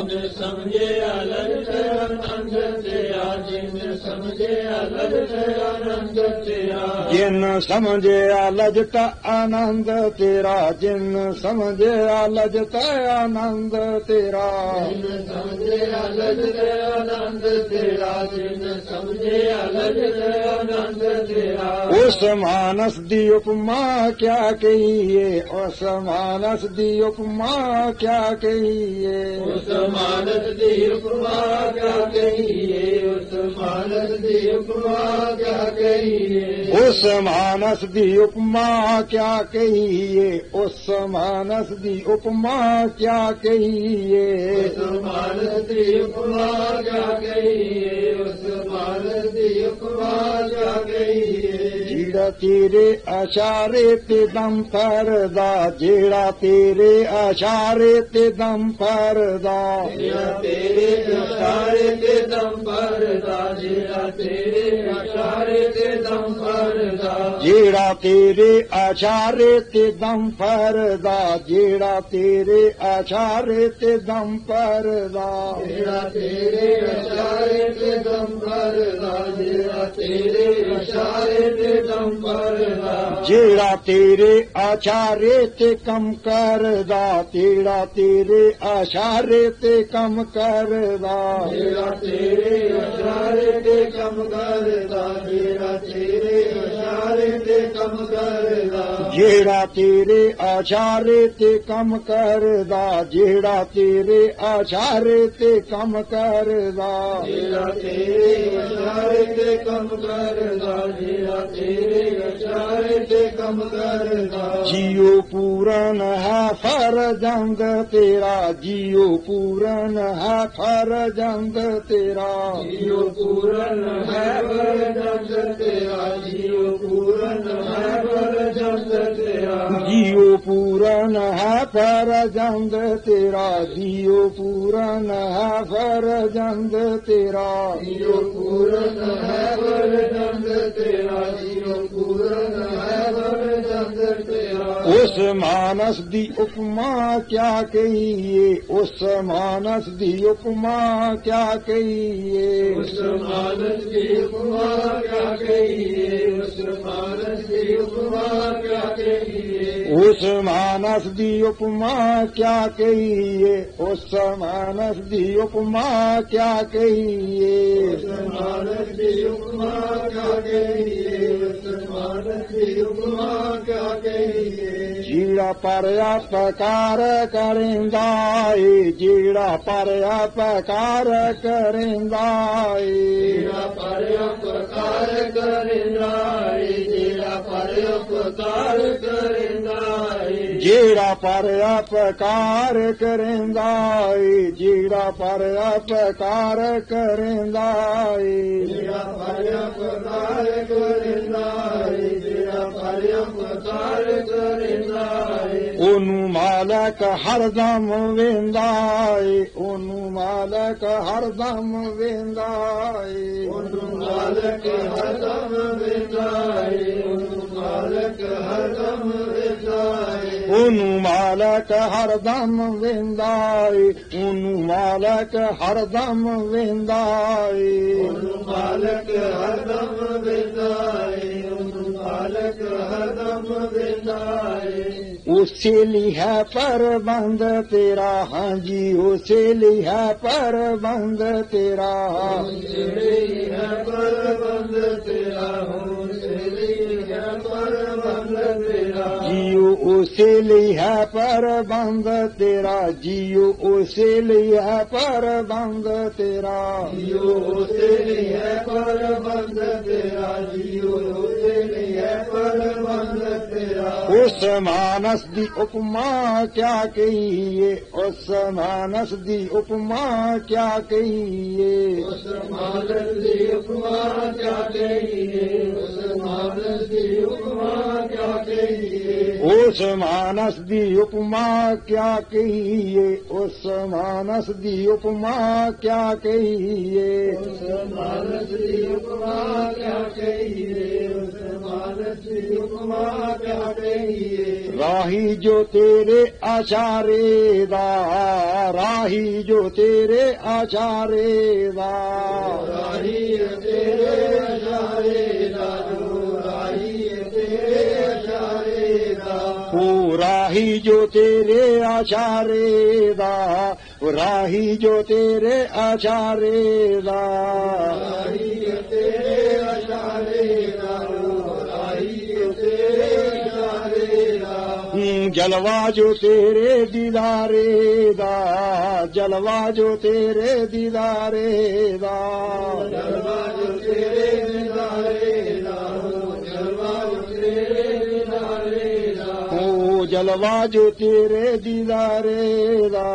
ਜਿਨ ਸਮਝਿਆ ਲਜਤ ਆਨੰਦ ਤੇਰਾ, ਜਿਨ ਸਮਝਿਆ ਲਜਤ ਆਨੰਦ ਤੇਰਾ। ਜਿਨ ਸਮਝਿਆ ਲਜਤਾ ਆਨੰਦ ਤੇਰਾ, ਜਿਨ ਸਮਝਿਆ ਲਜਤਾ ਆਨੰਦ ਤੇਰਾ, ਜਿਨ ਸਮਝਿਆ ਲਜਤ ਆਨੰਦ ਤੇਰਾ, ਜਿਨ ਸਮਝਿਆ ਲਜਤ ਆਨੰਦ ਤੇਰਾ। ਉਸ ਮਾਨਸ ਦੀ ਉਪਮਾ ਕਿਆ ਕਹੀਏ, ਉਸ ਮਾਨਸ ਦੀ ਉਪਮਾ ਕਿਆ ਕਹੀਏ, ਉਸ ਮਾਨਸ ਦੀ ਉਪਮਾ ਕਿਆ ਕਹੀਏ, ਉਸ ਮਾਨਸ ਦੀ ਉਪਮਾ ਕਿਆ ਕਹੀਏ। ਉਸ ਮਾਨਸ ਦੀ ਉਪਮਾ ਕਿਆ ਕਹੀਏ, ਉਸ ਮਾਨਸ ਦੀ ਉਪਮਾ ਕਿਆ ਕਹੀਏ, ਉਸ ਮਾਨਸ ਦੀ ਉਪਮਾ ਕਿਆ ਕਹੀਏ, ਉਸ ਮਾਨਸ ਦੀ ਉਪਮਾ ਕਿਆ ਕਹੀਏ। ਜਿਹੜਾ ਤੇਰੇ ਇਸ਼ਾਰੇ ਤੇ ਦਮ ਫਰਦਾ, ਜਿਹੜਾ ਤੇਰੇ ਇਸ਼ਾਰੇ ਤੇ ਦਮ ਫਰਦਾ, ਜਿਹੜਾ ਤੇਰੇ ਇਸ਼ਾਰੇ ਤੇ ਦਮ ਭਰਦਾ, ਜਿਹੜਾ ਤੇਰੇ ਇਸ਼ਾਰੇ ਤੇ ਦਮ ਭਰਦਾ। ਜਿਹੜਾ ਤੇਰੇ ਇਸ਼ਾਰੇ ਤੇ ਦਮ ਫਰਦਾ, ਜਿਹੜਾ ਤੇਰੇ ਇਸ਼ਾਰੇ ਤੇ ਦਮ ਫਰਦਾ, ਜਿਹੜਾ ਤੇਰੇ ਇਸ਼ਾਰੇ ਤੇ ਦਮ ਭਰਦਾ, ਜਿਹੜਾ ਤੇਰੇ ਇਸ਼ਾਰੇ ਤੇ ਦਮ ਭਰਦਾ। ਜਿਹੜਾ ਤੇਰੇ ਇਸ਼ਾਰੇ ਤੇ ਕੰਮ ਕਰਦਾ, ਜਿਹੜਾ ਤੇਰੇ ਇਸ਼ਾਰੇ ਤੇ ਕੰਮ ਕਰਦਾ, ਜਿਹੜਾ ਤੇਰੇ ਇਸ਼ਾਰੇ ਤੇ ਕੰਮ ਕਰਦਾ, ਜਿਹੜਾ ਤੇਰੇ ਇਸ਼ਾਰੇ ਤੇ ਕੰਮ ਕਰਦਾ। ਜਿਹੜਾ ਤੇਰੇ ਇਸ਼ਾਰੇ ਤੇ ਕੰਮ ਕਰਦਾ, ਜਿਹੜਾ ਤੇਰੇ ਇਸ਼ਾਰੇ ਤੇ ਕੰਮ ਕਰਦਾ, ਜਿਹੜਾ ਤੇਰੇ ਇਸ਼ਾਰੇ ਤੇ ਕੰਮ ਕਰਦਾ, ਜਿਹੜਾ ਤੇਰੇ ਇਸ਼ਾਰੇ ਤੇ ਕੰਮ ਕਰਦਾ। ਜੀਉ ਪੂਰਨ ਹੈ ਫਰਜ਼ੰਦ ਤੇਰਾ, ਜੀਉ ਪੂਰਨ ਹੈ ਫਰਜ਼ੰਦ ਤੇਰਾ, ਜੀਉ ਪੂਰਨ ਹੈ ਫਰਜ਼ੰਦ ਤੇਰਾ, ਜੀਉ ਪੂਰਨ ਹੈ ਫਰਜ਼ੰਦ ਤੇਰਾ। ਜੀਉ ਪੂਰਨ ਹੈ ਫਰਜ਼ੰਦ ਤੇਰਾ, ਜੀਉ ਪੂਰਨ ਹੈ ਫਰਜ਼ੰਦ ਤੇਰਾ। ਜੀਉ ਪੂਰਨ ਹੈ ਫਰਜ਼ੰਦ ਤੇਰਾ, ਜੀਉ ਪੂਰਨ ਹੈ ਫਰਜ਼ੰਦ ਤੇਰਾ। ਉਸ ਮਾਨਸ ਦੀ ਉਪਮਾ ਕਿਆ ਕਹੀਏ, ਉਸ ਮਾਨਸ ਦੀ ਉਪਮਾ ਕਿਆ ਕਹੀਏ, ਉਸ ਮਾਨਸ ਦੀ ਉਪਮਾ ਕਿਆ ਕਹੀਏ, ਉਸ ਮਾਨਸ ਦੀ ਉਪਮਾ ਕਿਆ ਕਹੀਏ। ਉਸ ਮਾਨਸ ਦੀ ਉਪਮਾ ਕਿਆ ਕਹੀਏ, ਉਸ ਮਾਨਸ ਦੀ ਉਪਮਾ ਕਿਆ ਕਹੀਏ। ਉਸ ਮਾਨਸ ਦੀ ਉਪਮਾ ਕਿਆ ਕਹੀਏ, ਉਸ ਮਾਨਸ ਦੀ ਉਪਮਾ ਕਿਆ ਕਹੀਏ। ਜਿਹੜਾ ਪਰਉਪਕਾਰ ਕਰੇਂਦਾ ਏ, ਜਿਹੜਾ ਪਰਉਪਕਾਰ ਕਰੇਂਦਾ ਏ, ਜਿਹੜਾ ਪਰਉਪਕਾਰ ਕਰੇਂਦਾ ਏ, ਜਿਹੜਾ ਪਰਉਪਕਾਰ ਕਰੇਂਦਾ ਏ। ਜਿਹੜਾ ਪਰਉਪਕਾਰ ਕਰੇਂਦਾ ਏ, ਜਿਹੜਾ ਪਰਉਪਕਾਰ ਕਰੇਂਦਾ ਏ, ਜਿਹੜਾ ਪਰਉਪਕਾਰ ਕਰੇਂਦਾ ਏ, ਜਿਹੜਾ ਪਰਉਪਕਾਰ ਕਰੇਂਦਾ ਏ। ਉਹਨੂੰ ਮਾਲਕ ਹਰਦਮ ਵੇਂਦਾ ਏ, ਉਹਨੂੰ ਮਾਲਕ ਹਰਦਮ ਵੇਂਦਾ ਏ, ਉਹਨੂੰ ਮਾਲਕ ਹਰਦਮ ਵੇਂਦਾ ਏ, ਉਹਨੂੰ ਮਾਲਕ ਹਰਦਮ ਵੇਂਦਾ ਏ। ਉਹਨੂੰ ਮਾਲਕ ਹਰਦਮ ਵੇਂਦਾ ਏ, ਉਹਨੂੰ ਮਾਲਕ ਹਰਦਮ ਵੇਂਦਾ ਏ। ਉਹਨੂੰ ਮਾਲਕ ਹਰਦਮ ਵੇਂਦਾ ਏ, ਉਹਨੂੰ ਮਾਲਕ हरदम बिंदाए उसे लिया परबंध तेरा, हाँ जी उसे लिया परबंध तेरा, है परबंध तेरा हो है परबंध तेरा जियो उसे लिया परबंध तेरा, जियो उसे लिया परबंध तेरा, जियो से है परबंध तेरा जियो से है परबंध तेरा उस मानस दी उपमा क्या कहिए, उस मानस दी उपमा क्या कहिए, उस मानस दी उपमा क्या कहिए उस मानस दी उपमा क्या कहिए उस मानस दी उपमा क्या कहिए, उस मानस दी उपमा क्या कहिए, उस मानस दी उपमा क्या कहिए उस मानस दी उपमा क्या कहिए राही जो तेरे आचारे दा, राही जो तेरे आचारे दा, राही तेरे अचारे राजो राही तेरे अचारे दा ओ राही जो तेरे आचारे दा, राही जो तेरे आचारे दा, राही तेरे अचारे राजो राही तेरे अचारे दा जलवा जो तेरे दीदारे दा, जलवा जो तेरे दीदारे दा, जलवा जो तेरे दीदारे राहो जलवा जो तेरे दीदारे राहो ओ जलवा जो तेरे दीदारे दा,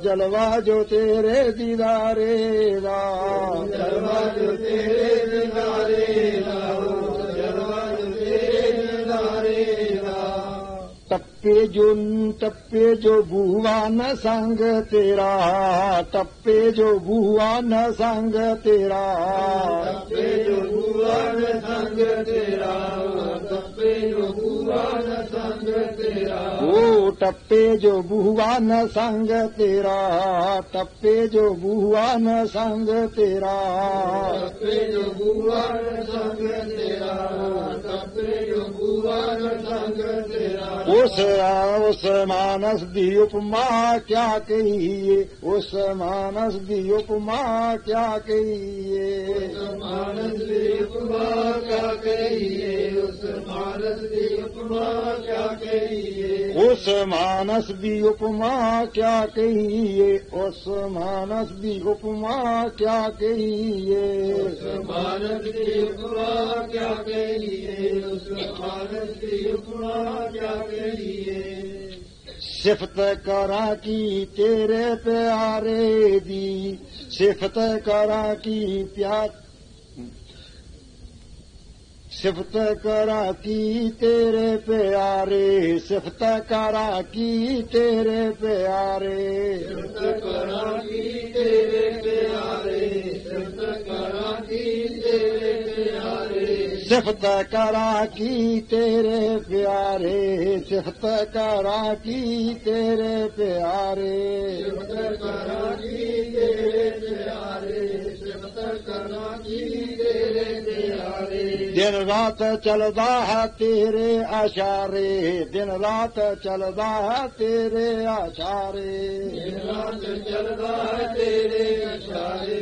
जलवा जो तेरे दीदारे दा, जलवा जो तेरे दीदारे राहो जलवा जो तेरे दीदारे राहो टप्पे जो बुआ न संग तेरा, टप्पे जो बुआ न संग तेरा, तप्पे जो बुआ न संग तेरा तप्पे जो बुआ न संग तेरा ओ टप्पे जो बुआ न संग तेरा, टप्पे जो बुआ न संग तेरा, तप्पे जो बुआ न संग तेरा तप्पे जो बुआ न संग तेरा उस मानस दी उपमा क्या कहिए, उस मानस दी उपमा क्या कहिए, मानस दी उपमा क्या कहिए उस मानस दी उपमा क्या कहिए उस मानस दी उपमा क्या कहिए, उस मानस दी उपमा क्या कहिए, मानस की उपमा क्या कहिए उस मानस की उपमा क्या कहिए सिफत करा की तेरे प्यारे दी, सिफत करा की प्यार, सिफत करा की तेरे प्यारे, सिफत करा की तेरे प्यारे, करा की तेरे प्यारे करा की तेरे प्यारे सिफत करा की तेरे प्यारे, सिफत करा की तेरे प्यारे, करा की तेरे प्यारे करा की तेरे प्यारे दिन रात चलदा है तेरे आशारे, दिन रात चलदा है तेरे आशारे, रात चलदा है तेरे इशारे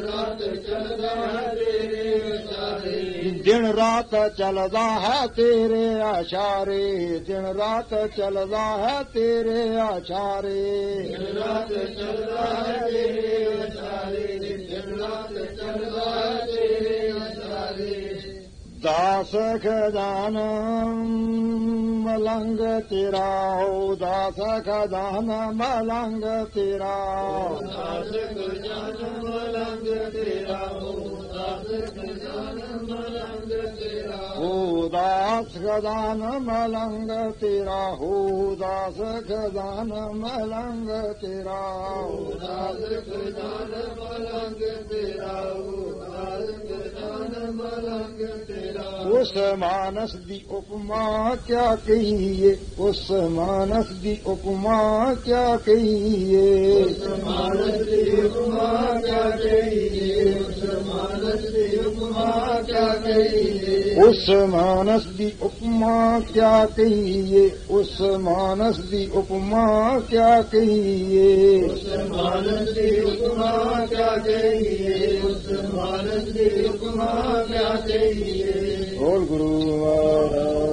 रात चलदा है तेरे इशारे दिन रात चलदा है तेरे आशारे, दिन रात चलदा है तेरे आशारे, रात चलदा है तेरे इशारे रात चलदा है तेरे इशारे दास खजान मलंग तेरा हो, दास खजान मलंग तेरा, दास खजान मलंग तेरा हो दास खजान मलंग तेरा हो दास खजान मलंग तेरा, हो दास खजान मलंग तेरा, दास खजान मलंग तेरा हो दास खजान ਮਲੰਗ ਤੇਰਾ ਉਸ ਮਾਨਸ ਦੀ ਉਪਮਾ ਕਿਆ ਕਹੀਏ ਉਸ ਮਾਨਸ ਦੀ ਉਪਮਾ ਕਿਆ ਕਹੀਏ ਉਸ ਮਾਨਸ ਦੀ ਉਪਮਾ ਕਿਆ ਕਹੀਏ ਉਸ ਮਾਨਸ ਦੀ ਉਪਮਾ ਕਿਆ ਕਹੀਏ ਉਸ ਮਾਨਸ ਦੀ ਉਪਮਾ ਕਿਆ ਕਹੀਏ ਉਸ ਮਾਨਸ ਦੀ ਉਪਮਾ ਕਿਆ ਕਹੀਏ ਉਸ ਮਾਨਸ ਦੀ ਉਪਮਾ ਕਿਆ ਕਹੀਏ ਉਸ ਮਾਨਸ ਦੀ ਉਪਮਾ ਕਿਆ ਕਹੀਏ ਬੋਲ ਗੁਰੂ ਮਹਾਰਾਜ